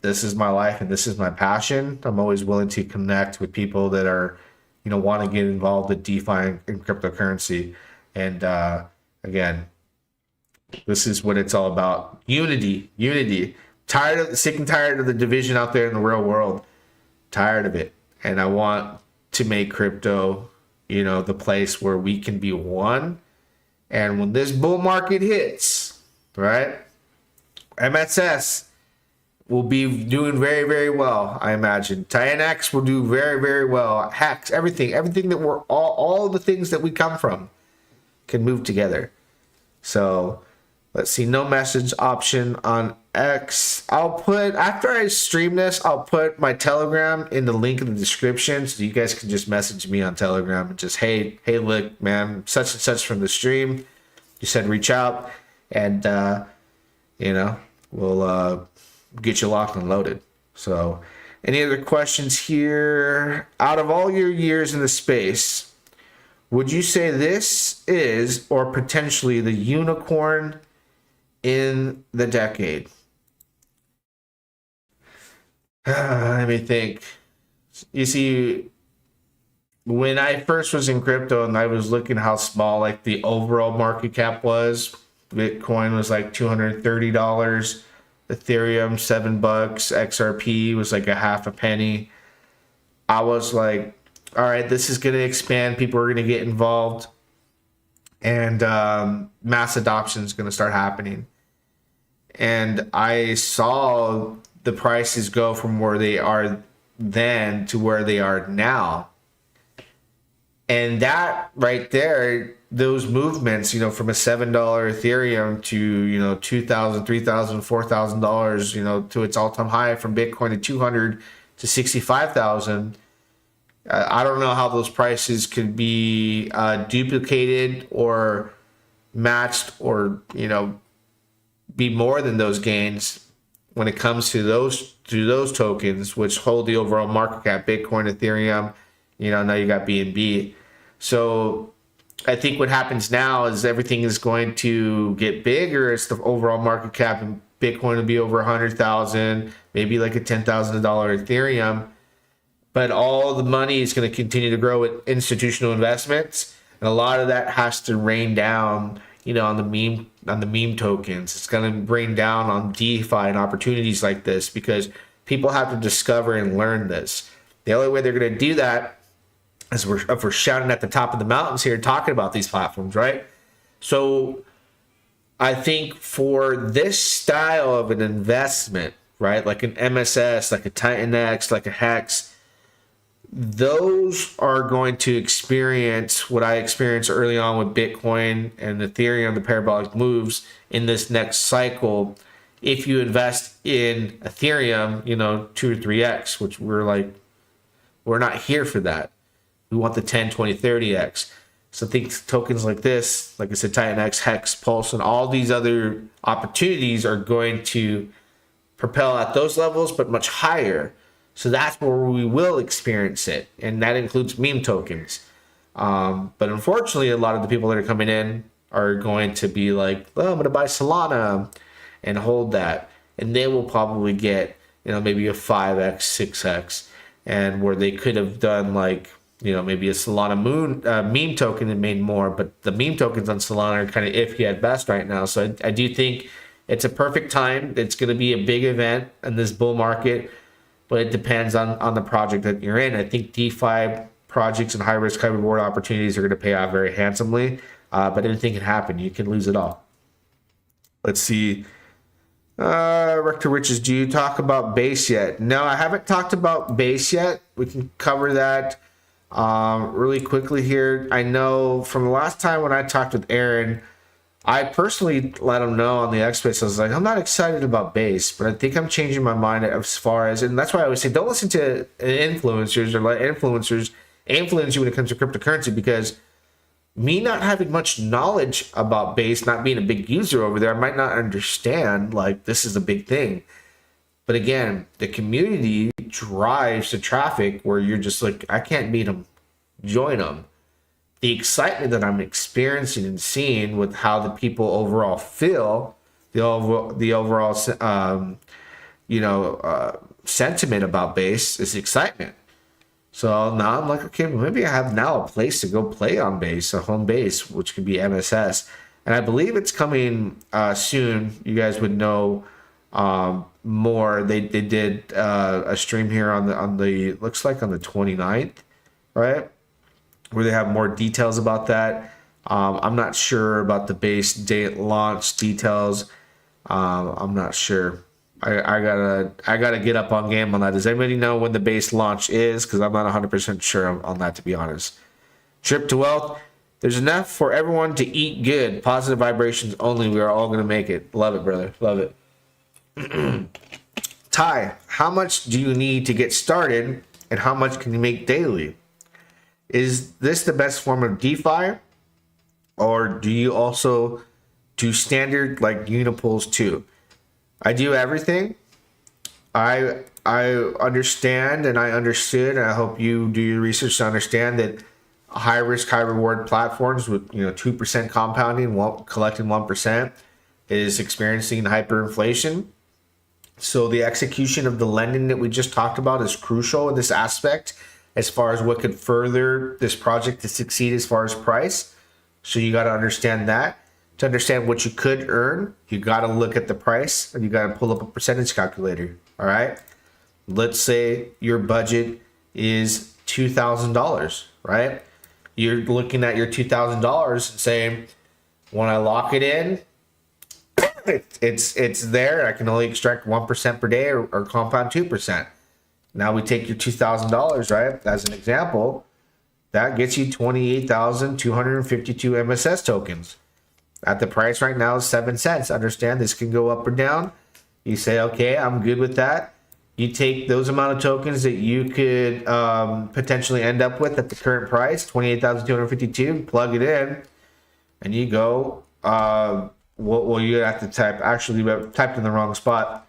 this is my life and this is my passion. I'm always willing to connect with people that are want to get involved with DeFi and cryptocurrency. And again, this is what it's all about. Unity. Sick and tired of the division out there in the real world. Tired of it. And I want to make crypto, the place where we can be one. And when this bull market hits, right, MSS will be doing very, very well, I imagine. TNX will do very, very well. Hacks, everything that we're all the things that we come from can move together. So let's see, no message option on X. After I stream this, I'll put my Telegram in the link in the description, so you guys can just message me on Telegram and just, hey, look, man, such and such from the stream. You said reach out, and we'll get you locked and loaded. So any other questions here? Out of all your years in the space, would you say this is or potentially the unicorn in the decade? Let me think. You see, when I first was in crypto and I was looking how small like the overall market cap was, Bitcoin was like $230. Ethereum $7, XRP was like a half a penny. I was like, all right, this is going to expand. People are going to get involved, and mass adoption is going to start happening. And I saw the prices go from where they are then to where they are now. And that right there, those movements, from a $7 Ethereum to, $2,000, $3,000, $4,000, to its all-time high, from Bitcoin to 200 to 65,000. I don't know how those prices could be duplicated or matched or, be more than those gains when it comes to those tokens, which hold the overall market cap, Bitcoin, Ethereum, now you got BNB. So I think what happens now is everything is going to get bigger. It's the overall market cap, and Bitcoin will be over 100,000, maybe like a $10,000 Ethereum. But all the money is going to continue to grow with institutional investments, and a lot of that has to rain down, on the meme tokens. It's going to rain down on DeFi and opportunities like this, because people have to discover and learn this. The only way they're going to do that is if we're shouting at the top of the mountains here, talking about these platforms, right? So I think for this style of an investment, right, like an MSS, like a Titan X, like a Hex, those are going to experience what I experienced early on with Bitcoin and Ethereum, the parabolic moves in this next cycle. If you invest in Ethereum, 2 or 3x, which we're not here for that. We want the 10, 20, 30x. So think tokens like this, like I said, Titan X, Hex, Pulse, and all these other opportunities are going to propel at those levels, but much higher. So that's where we will experience it, and that includes meme tokens. But unfortunately, a lot of the people that are coming in are going to be like, "Oh, I'm going to buy Solana and hold that," and they will probably get, maybe a 5x, 6x, and where they could have done maybe a Solana meme token and made more. But the meme tokens on Solana are kind of iffy at best right now. So I do think it's a perfect time. It's going to be a big event in this bull market, but it depends on the project that you're in. I think DeFi projects and high risk, high reward opportunities are going to pay out very handsomely, but anything can happen. You can lose it all. Let's see. Rector Riches, do you talk about base yet? No, I haven't talked about base yet. We can cover that really quickly here. I know from the last time when I talked with Aaron, I personally let him know on the X Space, I was like, I'm not excited about base, but I think I'm changing my mind as far as, and that's why I always say, don't listen to influencers or let influencers influence you when it comes to cryptocurrency, because me not having much knowledge about base, not being a big user over there, I might not understand, this is a big thing. But again, the community drives the traffic where you're just like, I can't beat them, join them. The excitement that I'm experiencing and seeing with how the people overall feel, the overall sentiment about base is excitement. So now I'm like, okay, maybe I have now a place to go play on base, a home base, which could be MSS. And I believe it's coming soon. You guys would know more. They did a stream here on the looks like on the 29th, right? Where they have more details about that. I'm not sure about the base date launch details. I'm not sure. I gotta get up on game on that. Does anybody know when the base launch is? Because I'm not 100% sure on that, to be honest. Trip to wealth. There's enough for everyone to eat good. Positive vibrations only. We are all gonna make it. Love it, brother. Love it. Ty, how much do you need to get started, and how much can you make daily? Is this the best form of DeFi, or do you also do standard like unipools too? I do everything. I understand, and I understood, and I hope you do your research to understand that high risk, high reward platforms with 2% compounding, collecting 1%, is experiencing hyperinflation. So the execution of the lending that we just talked about is crucial in this aspect, as far as what could further this project to succeed as far as price. So you got to understand that. To understand what you could earn, you got to look at the price, and you got to pull up a percentage calculator. All right. Let's say your budget is $2,000, right? You're looking at your $2,000 and saying, when I lock it in, it's there. I can only extract 1% per day or compound 2%. Now we take your $2,000, right, as an example. That gets you 28,252 MSS tokens. At the price right now is 7 cents. Understand this can go up or down. You say, okay, I'm good with that. You take those amount of tokens that you could potentially end up with at the current price, 28,252, plug it in, and you go. Well, you have to type, actually, you typed in the wrong spot.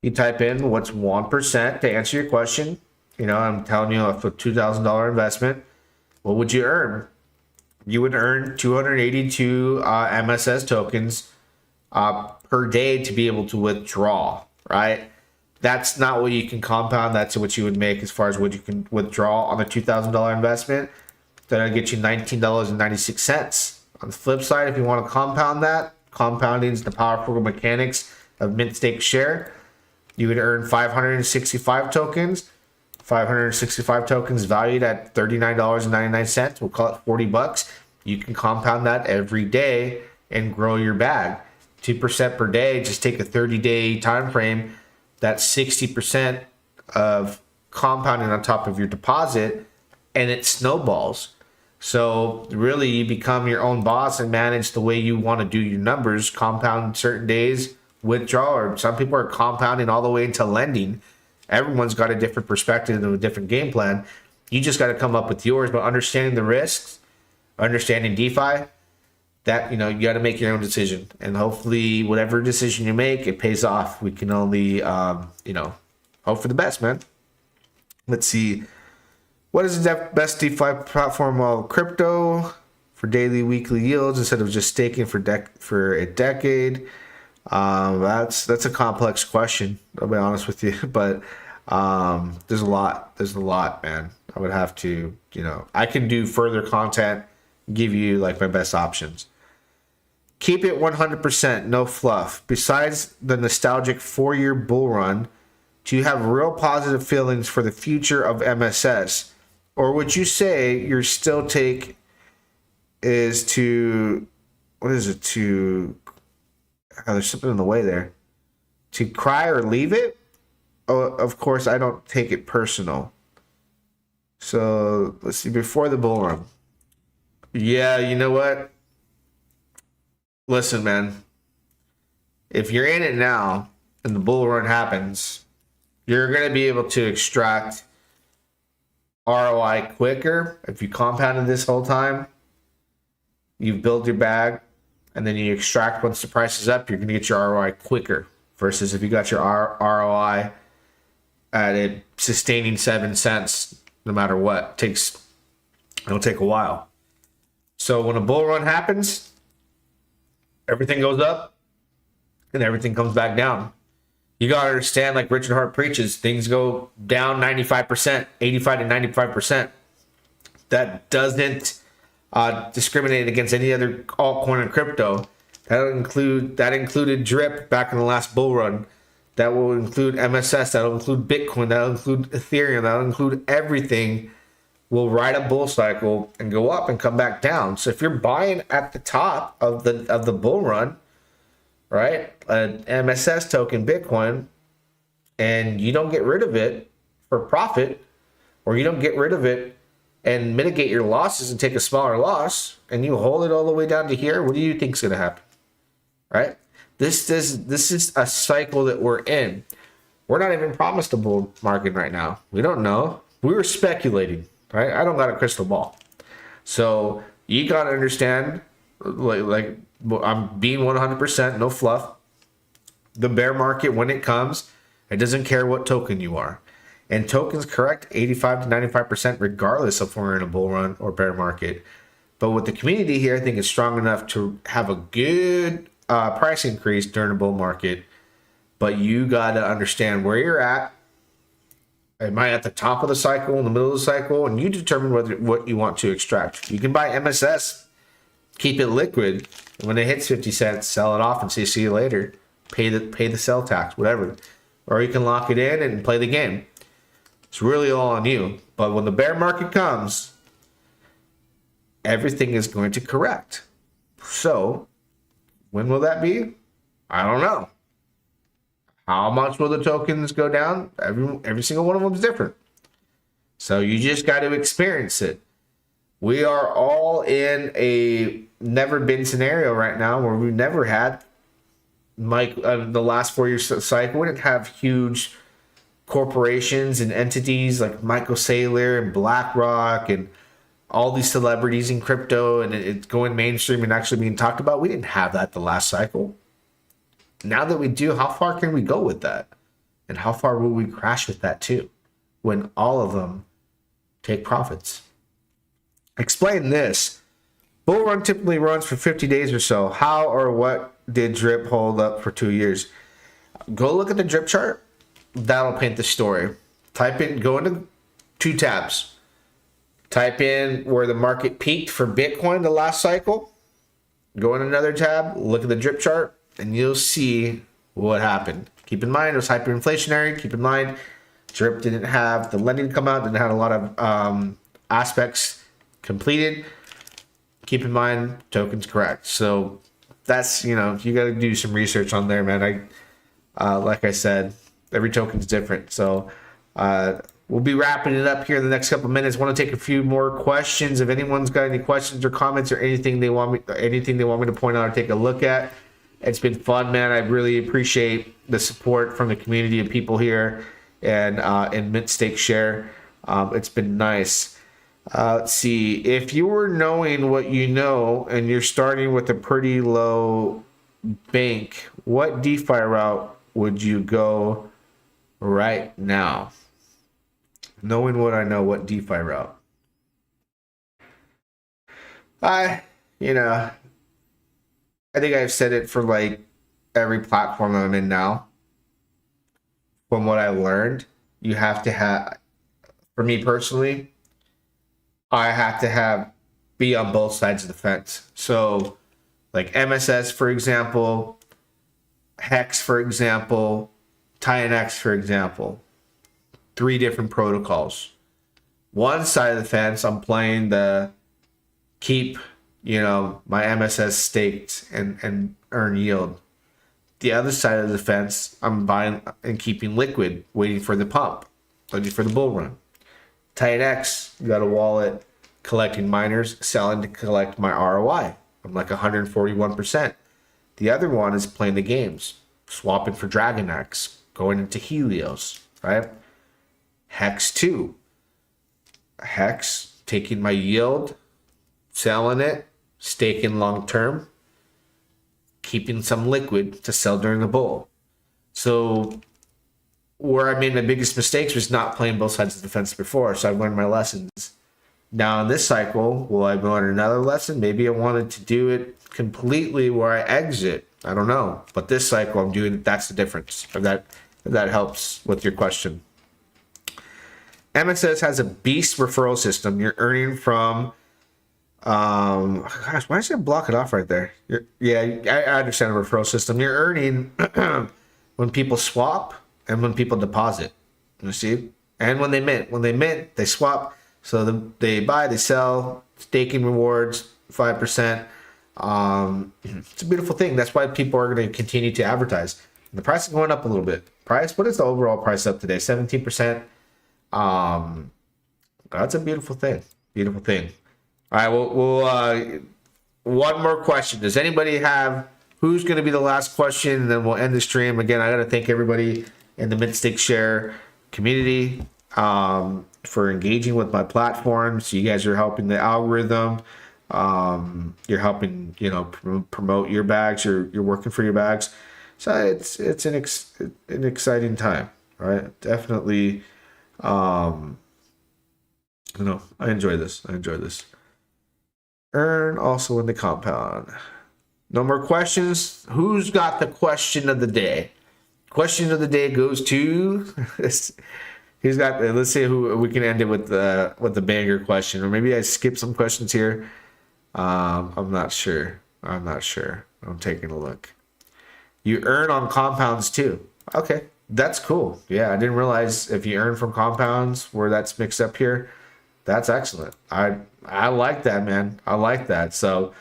You type in what's 1% to answer your question. You know, I'm telling you, for a $2,000 investment, what would you earn? You would earn 282 MSS tokens per day to be able to withdraw, right? That's not what you can compound. That's what you would make as far as what you can withdraw on the $2,000 investment. That'll get you $19.96. On the flip side, if you want to compound that, compounding is the powerful mechanics of mint stake share. You would earn 565 tokens. 565 tokens valued at $39.99. We'll call it 40 bucks. You can compound that every day and grow your bag. 2% per day, just take a 30-day time frame. That's 60% of compounding on top of your deposit, and it snowballs. So really, you become your own boss and manage the way you want to do your numbers. Compound certain days, withdraw, or some people are compounding all the way into lending. Everyone's got a different perspective and a different game plan. You just got to come up with yours, but understanding the risks, understanding DeFi, that, you know, you got to make your own decision, and hopefully whatever decision you make, it pays off. We can only hope for the best, man. Let's see, what is the best DeFi platform? Well, crypto for daily, weekly yields instead of just staking for a decade. That's a complex question, I'll be honest with you, but there's a lot, man. I would have to, I can do further content, give you like my best options. Keep it 100%, no fluff. Besides the nostalgic 4-year bull run, do you have real positive feelings for the future of MSS? Or would you say your still take is to, there's something in the way there, to cry or leave it? Oh, of course, I don't take it personal. So let's see, before the bull run. Yeah, you know what? Listen, man. If you're in it now and the bull run happens, you're going to be able to extract ROI quicker. If you compounded this whole time, you've built your bag, and then you extract once the price is up, you're going to get your ROI quicker. Versus if you got your ROI at a sustaining 7 cents, no matter what, it'll take a while. So when a bull run happens, everything goes up and everything comes back down. You got to understand, like Richard Hart preaches, things go down 95%, 85 to 95%. That doesn't discriminate against any other altcoin or crypto. That included Drip back in the last bull run. That will include MSS. That'll include Bitcoin. That'll include Ethereum. That'll include everything. Will ride a bull cycle and go up and come back down. So if you're buying at the top of the bull run, right, an MSS token Bitcoin, and you don't get rid of it for profit, or you don't get rid of it and mitigate your losses and take a smaller loss, and you hold it all the way down to here, what do you think is going to happen? Right? This is a cycle that we're in. We're not even promised a bull market right now. We don't know. We were speculating. Right? I don't got a crystal ball. So you got to understand, like I'm being 100%, no fluff. The bear market, when it comes, it doesn't care what token you are. And tokens correct 85 to 95% regardless of if we're in a bull run or bear market. But with the community here, I think it's strong enough to have a good price increase during a bull market. But you got to understand where you're at. Am I at the top of the cycle, in the middle of the cycle? And you determine what you want to extract. You can buy MSS, keep it liquid, and when it hits 50 cents, sell it off and say, see you later. Pay the sell tax, whatever. Or you can lock it in and play the game. It's really all on you. But when the bear market comes, everything is going to correct. So, when will that be? I don't know. How much will the tokens go down? Every single one of them is different. So you just got to experience it. We are all in a never been scenario right now where we've never had, like the last 4 years cycle. We didn't have huge corporations and entities like Michael Saylor and BlackRock and all these celebrities in crypto and it's going mainstream and actually being talked about. We didn't have that the last cycle. Now that we do, how far can we go with that? And how far will we crash with that too? When all of them take profits. Explain this. Bull run typically runs for 50 days or so. How or what did drip hold up for 2 years? Go look at the drip chart. That'll paint the story. Type in, go into 2 tabs. Type in where the market peaked for Bitcoin the last cycle. Go in another tab, look at the drip chart, and you'll see what happened. Keep in mind, it was hyperinflationary. Keep in mind, drip didn't have the lending come out, didn't have a lot of aspects completed. Keep in mind, token's correct. So that's, you got to do some research on there, man. Like I said, every token's different. So we'll be wrapping it up here in the next couple of minutes. Want to take a few more questions. If anyone's got any questions or comments or anything they want me to point out or take a look at, it's been fun, man. I really appreciate the support from the community of people here and Mint Stake Share. It's been nice. Let's see. If you were knowing what you know and you're starting with a pretty low bank, what DeFi route would you go right now? Knowing what I know, what DeFi route? I think I've said it for like every platform I'm in now. From what I learned, you have to have, for me personally, I have to be on both sides of the fence. So like MSS, for example, Hex, for example, TiNX, for example, 3 different protocols. One side of the fence, I'm playing the keep, my MSS staked and earn yield. The other side of the fence, I'm buying and keeping liquid, waiting for the pump, waiting for the bull run. TiNX, you got a wallet, collecting miners, selling to collect my ROI. I'm like 141%. The other one is playing the games, swapping for DragonX, going into Helios, right? Hex 2. Hex, taking my yield, selling it, staking long term, keeping some liquid to sell during the bull. So where I made my biggest mistakes was not playing both sides of the fence before. So I've learned my lessons. Now in this cycle, will I learn another lesson? Maybe I wanted to do it completely where I exit. I don't know. But this cycle I'm doing it. That's the difference. If that helps with your question. MSS has a beast referral system. You're earning from gosh, why did I block it off right there? I understand the referral system. You're earning when people swap and when people deposit. You see? And when they mint, they swap. So they buy, they sell, staking rewards, 5%. It's a beautiful thing. That's why people are going to continue to advertise. And the price is going up a little bit. What is the overall price up today? 17%. That's a beautiful thing. Beautiful thing. All right, we'll one more question. Does anybody have, who's going to be the last question? And then we'll end the stream. Again, I got to thank everybody in the Mint Stake Share community for engaging with my platform. So you guys are helping the algorithm. You're helping, promote your bags. You're working for your bags. So it's an exciting time, right? Definitely. I enjoy this. Earn also in the compound. No more questions. Who's got the question of the day? Question of the day goes to who's got. Let's see who we can end it with the banger question, or maybe I skip some questions here. I'm not sure. I'm taking a look. You earn on compounds too. Okay, that's cool. Yeah, I didn't realize if you earn from compounds where that's mixed up here. That's excellent. I like that, man. I like that. So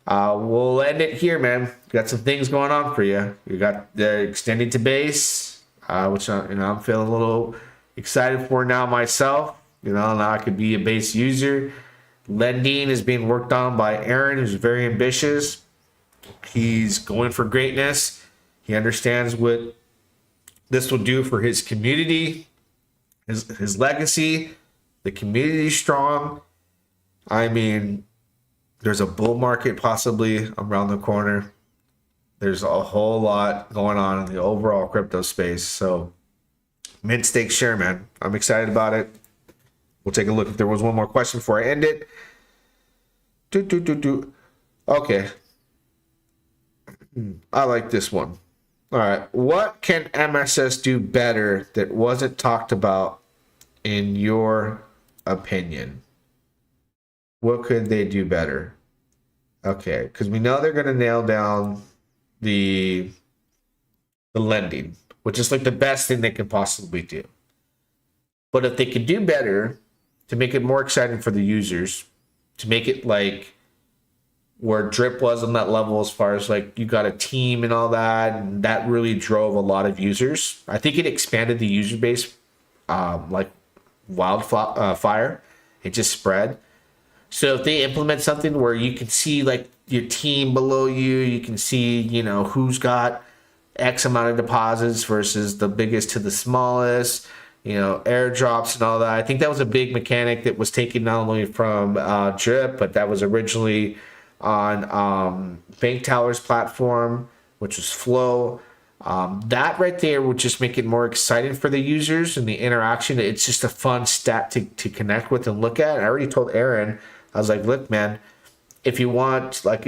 we'll end it here, man. Got some things going on for you. You got the extending to base, which I'm feeling a little excited for now myself. Now I could be a base user. Lending is being worked on by Aaron, who's very ambitious. He's going for greatness. He understands what this will do for his community, his legacy. The community's strong. I mean, there's a bull market possibly around the corner. There's a whole lot going on in the overall crypto space. So, mint stake share, man. I'm excited about it. We'll take a look if there was one more question before I end it. Okay. I like this one. All right. What can MSS do better that wasn't talked about in your opinion? What could they do better? Okay, because we know they're going to nail down the lending, which is like the best thing they can possibly do. But if they could do better to make it more exciting for the users, to make it like where Drip was on that level, as far as like you got a team and all that, and that really drove a lot of users. I think it expanded the user base like wildfire. It just spread. So if they implement something where you can see like your team below you, you can see, you know, who's got X amount of deposits versus the biggest to the smallest, you know, airdrops and all that. I think that was a big mechanic that was taken not only from Drip, but that was originally on Bank Tower's platform, which was Flow. That right there would just make it more exciting for the users and the interaction. It's just a fun stat to connect with and look at. I already told Aaron, I was like, look, man, if you want like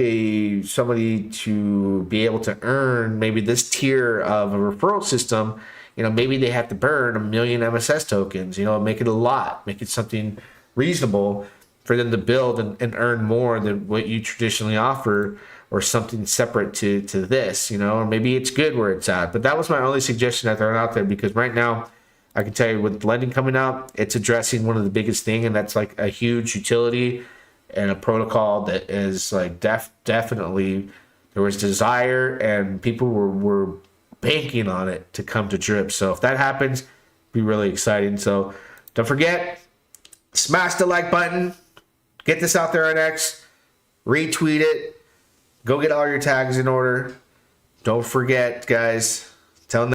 somebody to be able to earn maybe this tier of a referral system, you know, maybe they have to burn 1 million MSS tokens, you know, make it a lot, make it something reasonable for them to build and earn more than what you traditionally offer, or something separate to this, you know, or maybe it's good where it's at. But that was my only suggestion I throw out there, because right now I can tell you with lending coming out, it's addressing one of the biggest thing, and that's like a huge utility and a protocol that is like definitely there was desire and people were banking on it to come to Drip. So if that happens, it'd be really exciting. So don't forget, smash the like button, get this out there on X, retweet it, go get all your tags in order. Don't forget, guys,